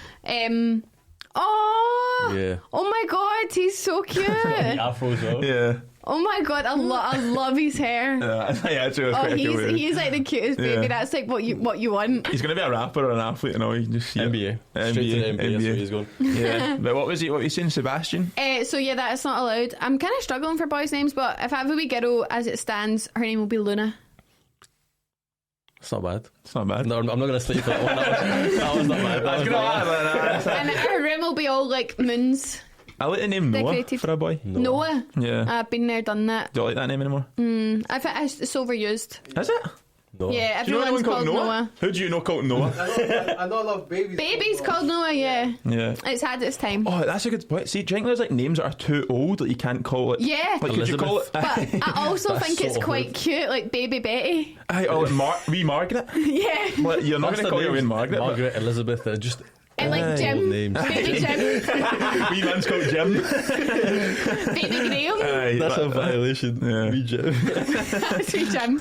Oh, Yeah. oh my god, he's so cute. The afro as well. yeah. Oh my god, I love his hair. Yeah, actually, that's Oh, quite a cool name. he's like the cutest baby. Yeah. That's like what you want. He's going to be a rapper or an athlete, you know. You can just see it. NBA. Straight to the NBA. That's where he's going. Yeah. But what was you saying, Sebastian? So yeah, that's not allowed. I'm kind of struggling for boys' names, but if I have a wee girl, as it stands, her name will be Luna. It's not bad. It's not bad. No, I'm not going to sleep for that one. That was not bad. That was not bad. And her room will be all like moons. I like the name Noah Decorated. for a boy. Noah. Yeah. I've been there, done that. Do you like that name anymore? I think it's overused. Is it? No. Yeah, Do you know everyone's anyone called Noah. Who do you know called Noah? I know a lot of babies. Baby's called Noah, yeah. Yeah. It's had its time. Oh, that's a good point. See, do you think there's like names that are too old that you can't call it? Yeah. Like, could you call it? But I also That's think it's so quite old. cute, like Baby Betty. Aye, or like wee Margaret. Yeah. Well, you're not going to call your wee Margaret. Margaret, Elizabeth, just And like old Jim. names. Baby Jim. But wee man's called Jim. Baby Graham. Aye, That's a violation. Yeah. Wee Jim. Sweet Jim.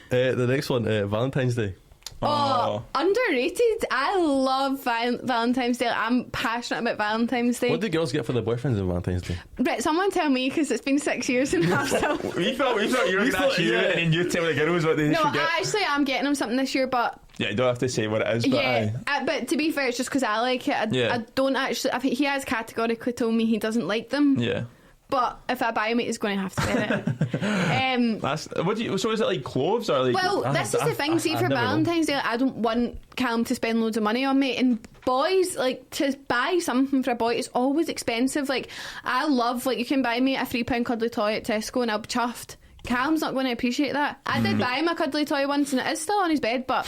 The next one, Valentine's Day. Oh, underrated. I love Valentine's Day. I'm passionate about Valentine's Day. What do girls get for their boyfriends on Valentine's Day? Right, someone tell me, because it's been 6 years and I'm still... We thought you were going to ask you, and then you tell the girls what they No, should get. actually, I'm getting them something this year, but Yeah, you don't have to say what it is, but yeah. aye. But to be fair, it's just because I like it. Yeah. I don't actually... He has categorically told me he doesn't like them. Yeah. But if I buy him it, he's going to have to wear it. That's what do you? So is it like clothes or like? Well, this is the thing. See, I for never know. Valentine's Day, I don't want Callum to spend loads of money on me. And boys, like, to buy something for a boy is always expensive. Like, I love, like, you can buy me a £3 cuddly toy at Tesco and I'll be chuffed. Callum's not going to appreciate that. I did buy him a cuddly toy once and it is still on his bed, but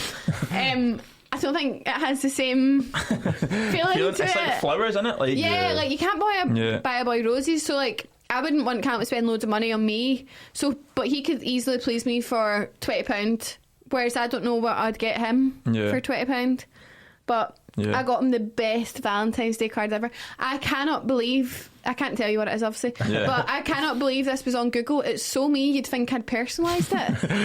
I don't think it has the same feeling to it's it. like flowers, isn't it? Like Yeah, like you can't buy a boy roses, so like I wouldn't want Callum to spend loads of money on me. So, but he could easily please me for £20, whereas I don't know what I'd get him for £20. But I got him the best Valentine's Day card ever. I can't tell you what it is, obviously, but I cannot believe this was on Google. It's so me, you'd think I'd personalised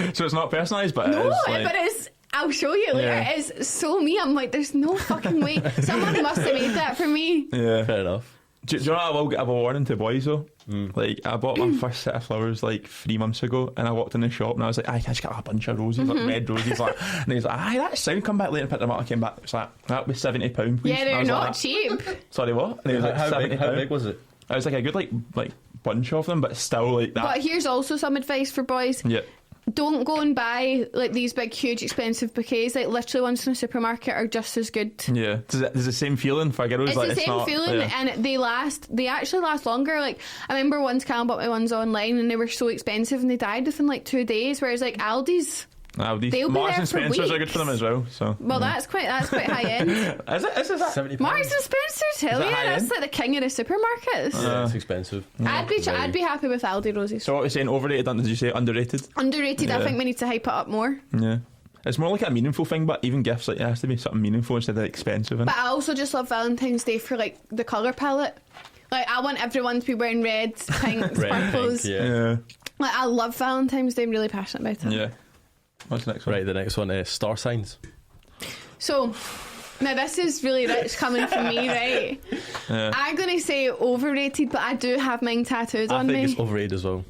it. So it's not personalised, but No, it is like, but it's. I'll show you. Like, Yeah. it is so me. I'm like, there's no fucking way. Someone must have made that for me. yeah. Fair enough. Do you know what I will give a warning to boys though? Like, I bought my first set of flowers like 3 months ago, and I walked in the shop and I was like, I just got a bunch of roses, like red roses, like, and he's like, aye, that's sound. Come back later and pick them up. I came back. It's like, that was £70, please. Yeah, And I they're was not like, cheap. Sorry, what? And he was like, £70. How big was it? I was like a good like bunch of them, but still like that. But here's also some advice for boys. Yeah. Don't go and buy like these big, huge, expensive bouquets. Like literally ones from the supermarket are just as good. Yeah, there's the same feeling for girls. It's like, the same not, feeling, yeah. and they actually last longer. Like I remember once Callum bought my ones online, and they were so expensive, and they died within like 2 days. Whereas like Aldi's, they'll be there Marks and for Spencer's are good weeks. for them as well. So well, that's quite high end. Is it that? £70. Marks and Spencer's, hell that yeah, high that's end? like the king of the supermarkets. Yeah, it's expensive. I'd be happy with Aldi roses. So what we're saying, overrated? Did you say underrated? Underrated. I Yeah. think we need to hype it up more. Yeah, it's more like a meaningful thing. But even gifts, like it has to be something meaningful instead of expensive. But I also just love Valentine's Day for like the colour palette. Like I want everyone to be wearing reds, pinks, Red, pink, purples. yeah. Like I love Valentine's Day. I'm really passionate about it. Yeah. What's the next one? Right, the next one is star signs. So now this is really rich coming from me, right? Yeah. I'm gonna say overrated, but I do have mine tattooed I on think me. it's overrated as well.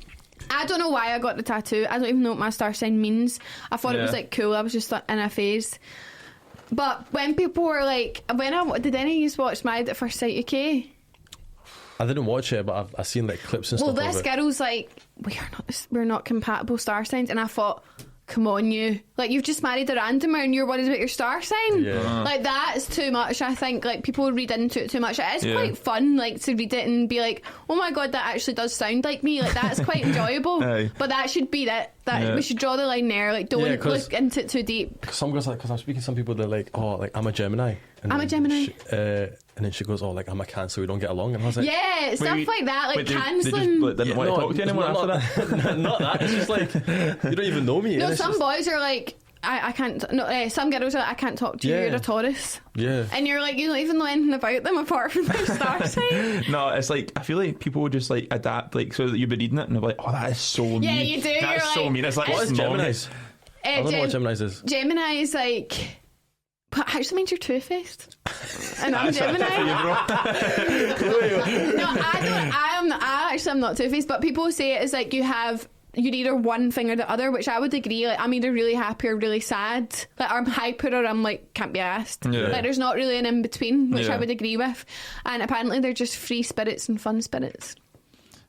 I don't know why I got the tattoo. I don't even know what my star sign means. I thought it was Yeah. like cool. I was just in a phase. But when people were like, did any of you watch Married at First Sight UK? I didn't watch it, but I've seen like clips and Well, stuff this of it. girl's like, we're not compatible star signs, and I thought, come on, you've just married a randomer and you're worried about your star sign. Yeah. Like that's too much. I think like people read into it too much. It is Yeah. quite fun, like to read it and be like, oh my god, that actually does sound like me. Like that's quite enjoyable. Aye. But that should be it. That Yeah. we should draw the line there. Like don't Yeah, 'cause- look into it too deep. Some girls like, because I'm speaking to some people, they're like, oh, like I'm a Gemini. And I'm a then Gemini. And then she goes, oh, like I'm a Cancer, we don't get along. And I was like, Yeah, stuff wait, like that, like Wait, they just cancelling. didn't want to talk to you anymore after that. Not that. It's just like you don't even know me. No, and it's some just- boys are like, I can't. No, some girls are like, I can't talk to you. Yeah. You're a Taurus, Yeah. and you're like, you don't even know anything about them apart from their star sign. No, it's like I feel like people would just like adapt, like so that you'd be reading it and they're like, oh, that is so mean. Yeah, you do, That's you're so like- mean. It's like What is it's not- Gemini's? I don't know what Gemini's is. Gemini is like, but actually means you're two-faced, and I'm Gemini. No, I don't. I'm not two-faced, but people say it is like you're either one thing or the other, which I would agree. Like I'm either really happy or really sad. Like I'm hyper or I'm like can't be asked. Yeah. Like there's not really an in between, which Yeah. I would agree with. And apparently they're just free spirits and fun spirits.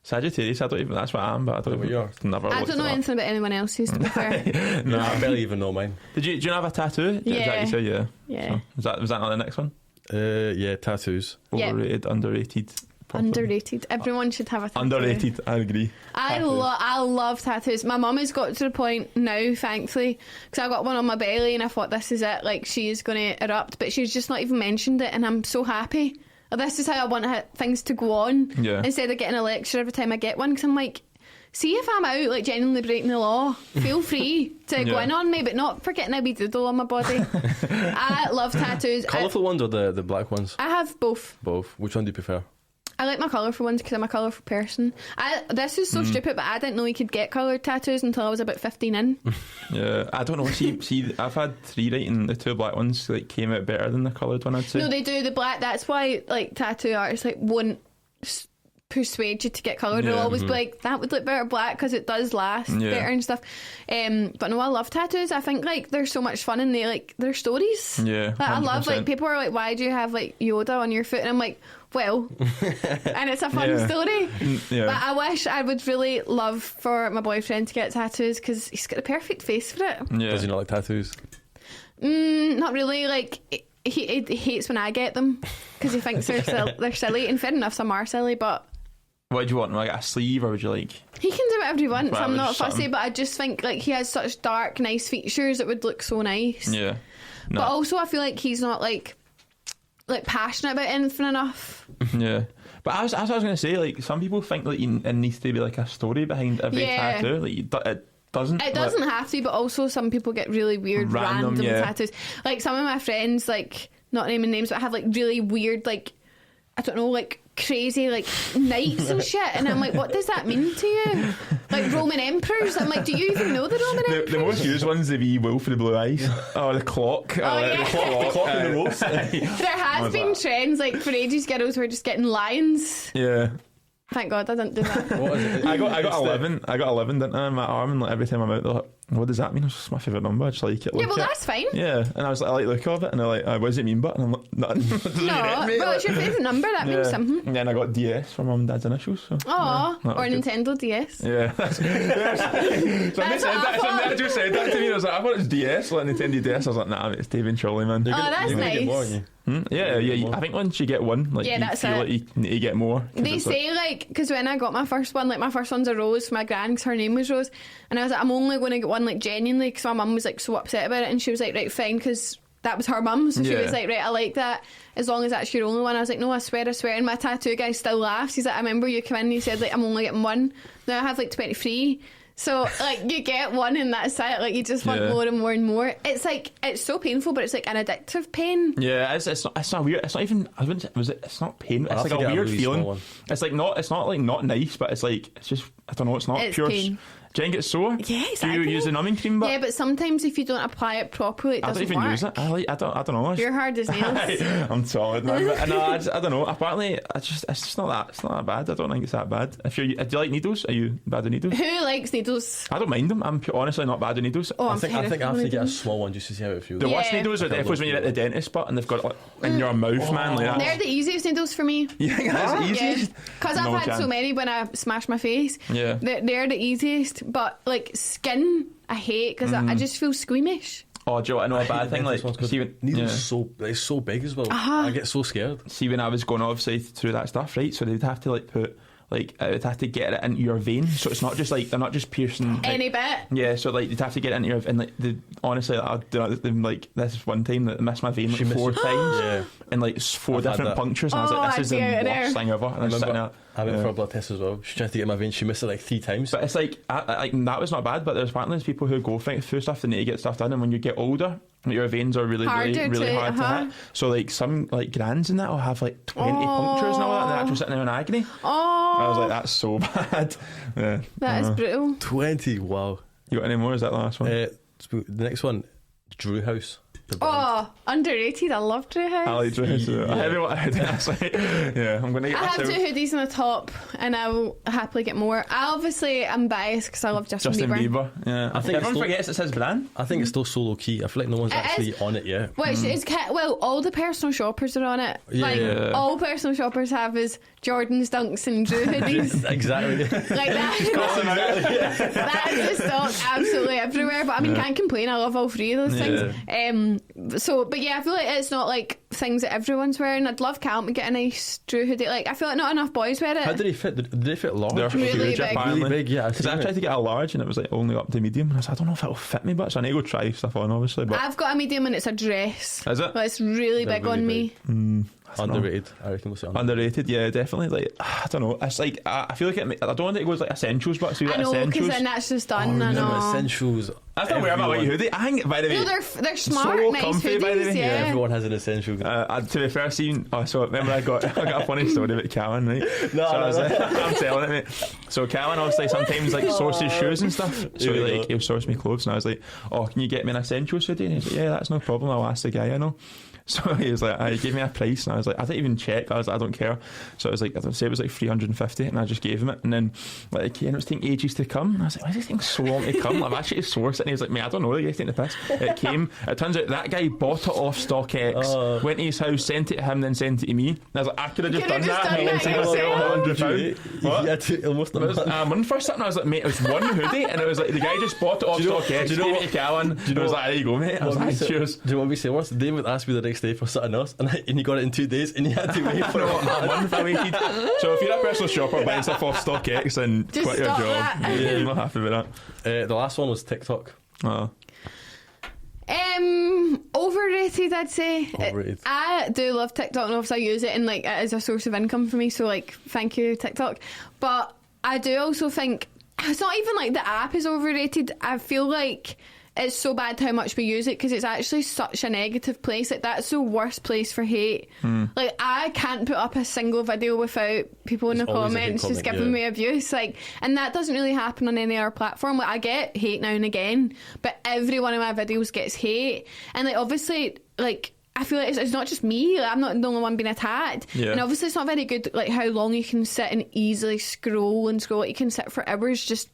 Sagittarius, I don't even. That's what I am, but I don't. what you are? Never. I looked don't know it up. anything about anyone else's. To be fair, No, I barely even know mine. Do you have a tattoo? Is that Yeah. you say? Yeah. yeah, So, was that not the next one? Yeah, tattoos. Yeah. Overrated, underrated. Probably. underrated. Everyone should have a tattoo. Underrated. I agree. I Tattoos. love tattoos. My mum has got to the point now, thankfully, because I got one on my belly and I thought this is it. Like she is going to erupt, but she's just not even mentioned it, and I'm so happy. This is how I want things to go on. Yeah. Instead of getting a lecture every time I get one, because I'm like, see if I'm out like genuinely breaking the law, feel free to go Yeah. in on me, but not for getting a wee doodle on my body. I love tattoos. Colourful ones or the black ones? I have both. Both. Which one do you prefer? I like my colourful ones because I'm a colourful person. This is so stupid, but I didn't know you could get coloured tattoos until I was about 15 in. Yeah, I don't know. See, I've had 3 right, and the 2 black ones like came out better than the coloured one. I'd say. No, they do the black. That's why like tattoo artists like won't persuade you to get coloured. They'll Yeah. always be like, that would look better black because it does last Yeah. better and stuff. But no, I love tattoos. I think like they're so much fun and they're stories. Yeah, Like, I love like 100%. people are like, why do you have like Yoda on your foot? And I'm like, well, and it's a fun Yeah. story. Yeah. But I wish I would really love for my boyfriend to get tattoos because he's got the perfect face for it. Yeah. Does he not like tattoos? Not really. Like he hates when I get them because he thinks they're silly. And fair enough, some are silly, but What do you want? Like a sleeve, or would you like? he can do whatever he wants. Well, I'm not just fussy, something. but I just think like he has such dark, nice features. It would look so nice. Yeah. No. But also, I feel like he's not like passionate about anything enough. Yeah. But as I was going to say, like some people think like it needs to be like a story behind every Yeah. tattoo. Like it doesn't. It doesn't have to, but also some people get really weird Random, random yeah. tattoos. Like some of my friends, like not naming names, but have like really weird, like I don't know, like crazy like knights and shit. And I'm like, what does that mean to you? Like Roman emperors. I'm like, do you even know the Roman The emperors? most used one's the wee wolf with the blue eyes. Oh, the clock. yeah. The clock in the roast. There has What's been that? trends like for ages, girls were just getting lions. Yeah. Thank God I didn't do that. What is it? I got 11. I got 11, didn't I, in my arm, and like every time I'm out, they're like, what does that mean? It's just my favourite number. I just like it. Yeah, well, at. that's fine. Yeah, and I was like, I like the look of it, and they're like, what does it mean? But and I'm like, nothing. No, well, it's your favourite number. That means something. And then I got DS for mum and dad's initials. So, Oh, yeah, or Nintendo DS. Yeah. I just said that to me. I was like, I thought it was DS, like Nintendo DS. I was like, nah, it's David Charlie, man. That's You're gonna get more, nice. aren't you? Yeah. I think once you get one, like, Yeah, you that's feel it. like you need to get more. They say, like, because when I got my first one, like, my first one's a Rose for my gran, because her name was Rose, and I was like, I'm only going to get one, like, genuinely, because my mum was, like, so upset about it, and she was like, right, fine, because that was her mum, so she Yeah. was like, right, I like that, as long as that's your only one. I was like, no, I swear, and my tattoo guy still laughs. He's like, I remember you came in and you said, like, I'm only getting one, now I have, like, 23. So, like, you get one and that's it. Like, you just want Yeah. more and more and more. It's like, it's so painful, but it's like an addictive pain. Yeah, it's not weird. It's not even. I wouldn't. It's not pain. It's I'll like have to a get a weird really feeling. small one. It's like not. It's not like not nice, but it's like it's just. I don't know. It's not It's pure. pain. Do you think it's sore? Yeah, Do exactly. you use the numbing cream? But Yeah, but sometimes if you don't apply it properly, it I don't doesn't even work. use it. I don't know. You're hard as nails. I'm solid now. But, no, I don't know. Apparently, it's just not that. It's not that bad. I don't think it's that bad. Do you like needles? Are you bad with needles? Who likes needles? I don't mind them. I'm honestly not bad with needles. Oh, I I'm think I have terrified to with get a them. small one just to see how it feels. The Yeah. worst needles are definitely when you're at the dentist, but and they've got it like, in your mouth, man. Like They're that. the easiest needles for me. Yeah, that's easy. Because I've No had so chance. many when I smash my face. Yeah. They're the easiest. But, like, skin, I hate because I just feel squeamish. Oh, Joe, I know a bad thing. Like, see when, needles it's so big as well. I get so scared. see when I was going obviously through that stuff, right? So they'd have to like put like I would have to get it into your vein, so it's not just like they're not just piercing like, Any bit. Yeah, so like you'd have to get it into your and like honestly, like, I've done it, like this one time that I missed my vein like She missed 4 it. times, Yeah. and like 4 I've had different that. punctures, and I was like, Oh, this is the I'd get it worst there. thing ever. And I was sitting there. I went Yeah. for a blood test as well. She tried to get my vein. She missed it like 3 times. But it's like, like that was not bad. But there's apparently there's people who go through stuff. They need to get stuff done, and when you get older, your veins are really Harder to- hard to hit. So like some like grands in that will have like 20 punctures and all that, and they're actually sitting there in agony. Oh, I was like, that's so bad. Yeah. that is brutal. 20. Wow. You got any more? Is that the last one? The next one, Drew House. The brand. Oh, underrated. I love Drew House. I like dress. Yeah, I'm going to get I have myself 2 hoodies on the top, and I will happily get more. I obviously am biased because I love Justin Bieber. Yeah, I think everyone it's forgets it's his brand. I think it's still so low key. I feel like no one's It actually is. on it yet. Which is well, all the personal shoppers are on it. Like Yeah. all personal shoppers have is Jordans, Dunks, and Drew hoodies. Exactly. Like that. That is the stock absolutely everywhere. But I mean, can't complain. I love all 3 of those things. But yeah, I feel like it's not like things that everyone's wearing. I'd love Callum to get a nice Drew hoodie. Like I feel like not enough boys wear it. How did he fit? Did they fit large? They're Really huge, big. apparently. Really big, yeah, I've Because seen I tried it. to get a large and it was like only up to medium. And I was like, I don't know if it'll fit me, but so I need to go try stuff on, obviously. But I've got a medium and it's a dress. Is it? But it's really They're big really on big. me. Underrated. I reckon we'll say underrated. underrated, yeah, definitely. Like I don't know. It's like I feel like I don't want it to go as like essentials, but see I like know, because essentials. then that's just done. Oh, I remember know. essentials. I still wear my white Everyone- hoodie. I think, by the way, No, they're smart, so nice comfy, hoodies. by the way. Yeah. Everyone has an essential. to be fair, so remember I got a funny story about Callan, right? No, so I was no, like, I'm telling it, mate. So Callan obviously sometimes like sources shoes and stuff. So Here we like go. he'll source me clothes, and I was like, oh, can you get me an essentials hoodie? And he's like, yeah, that's no problem. I'll ask the guy I know. So he was like, he gave me a price, and I was like, I didn't even check. I was like, I don't care. So I was like, I'd say it was like 350, and I just gave him it. And then like, and it was taking ages to come. And I was like, why is this thing so long to come? I've actually sourced it. And he was like, mate, I don't know. You're taking the piss. It came. It turns out that guy bought it off StockX, went to his house, sent it to him, then sent it to me. And I was like, I could have just done that. And that I was like, yourself. £100. What? Yeah, to almost It was a month or something. I was like, mate, it was one hoodie, and it was like the guy just bought it off StockX. do you know gave what- it to Callan. you know I was what- like, there you go, mate. I was like, cheers. Do you know what we say once? David asked me the next day for something else, and he got it in 2 days, and he had to wait for No, it. a month I waited. So if you're a personal shopper buying stuff off StockX, then Just quit your stop job. that. Yeah, I'm not happy with that. The last one was TikTok. Oh. Overrated, I'd say. Overrated. I do love TikTok, and obviously I use it, and like it is a source of income for me. So like, thank you, TikTok. But I do also think it's not even like the app is overrated. I feel like it's so bad how much we use it because it's actually such a negative place. Like that's the worst place for hate. Like I can't put up a single video without people in the There's always a hate comments just comment, giving yeah. me abuse. Like, and that doesn't really happen on any other platform. Like I get hate now and again, but every one of my videos gets hate, and like obviously like I feel like it's not just me. Like, I'm not the only one being attacked. Yeah. And obviously it's not very good, like how long you can sit and easily scroll and scroll. You can sit for hours just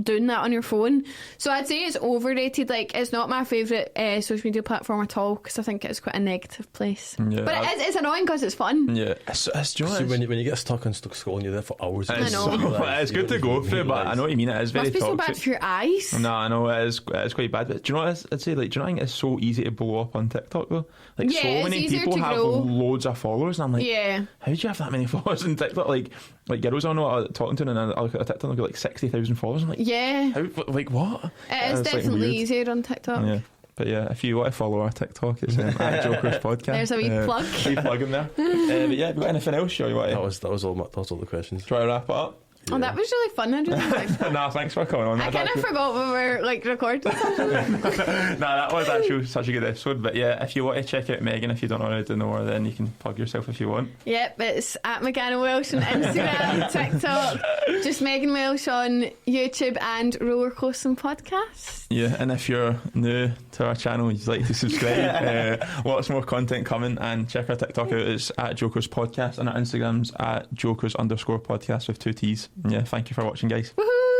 doing that on your phone. So I'd say it's overrated. Like, it's not my favourite social media platform at all, because I think it's quite a negative place. Yeah, but it's annoying because it's fun. Yeah, do you know So what it is? when you get stuck and stuck scrolling, you're there for hours. I know. It's good to go through, but I know what you mean. It is very Must be so toxic. bad for your eyes. No, I know it is quite bad. But do you know what it is? I'd say, like, do you know, I think it's so easy to blow up on TikTok though. Like, Yeah, so it's many easier people to have grow. loads of followers, and I'm like, Yeah. how do you have that many followers on TikTok? Like girls I know I'm talking to, and I look at a TikTok and they've got like 60,000 followers. I'm like, Yeah. how? Like what? It is It's, like, definitely weird. easier on TikTok. Yeah. But yeah, if you want to follow our TikTok, it's at Jokers Podcast. There's a wee plug. Wee plug in there. But yeah, have you got anything else? Or you want to That was all the questions. try to wrap it up? Oh, that was really fun. I really liked that. Nah, thanks for coming on. I That kind of actually- forgot we were like recording. Nah, that was actually such a good episode. But yeah, if you want to check out Megan, if you don't already know her, then you can plug yourself if you want. Yep, it's at McGann Welsh on Instagram, TikTok, just Megan Welsh on YouTube and Roller Coasting Podcast. Yeah, and if you're new to our channel, you'd like to subscribe, lots more content coming, and check our TikTok out. It's at Jokers Podcast, and our Instagram's at Jokers_podcast with 2 T's. Yeah, thank you for watching, guys. Woohoo!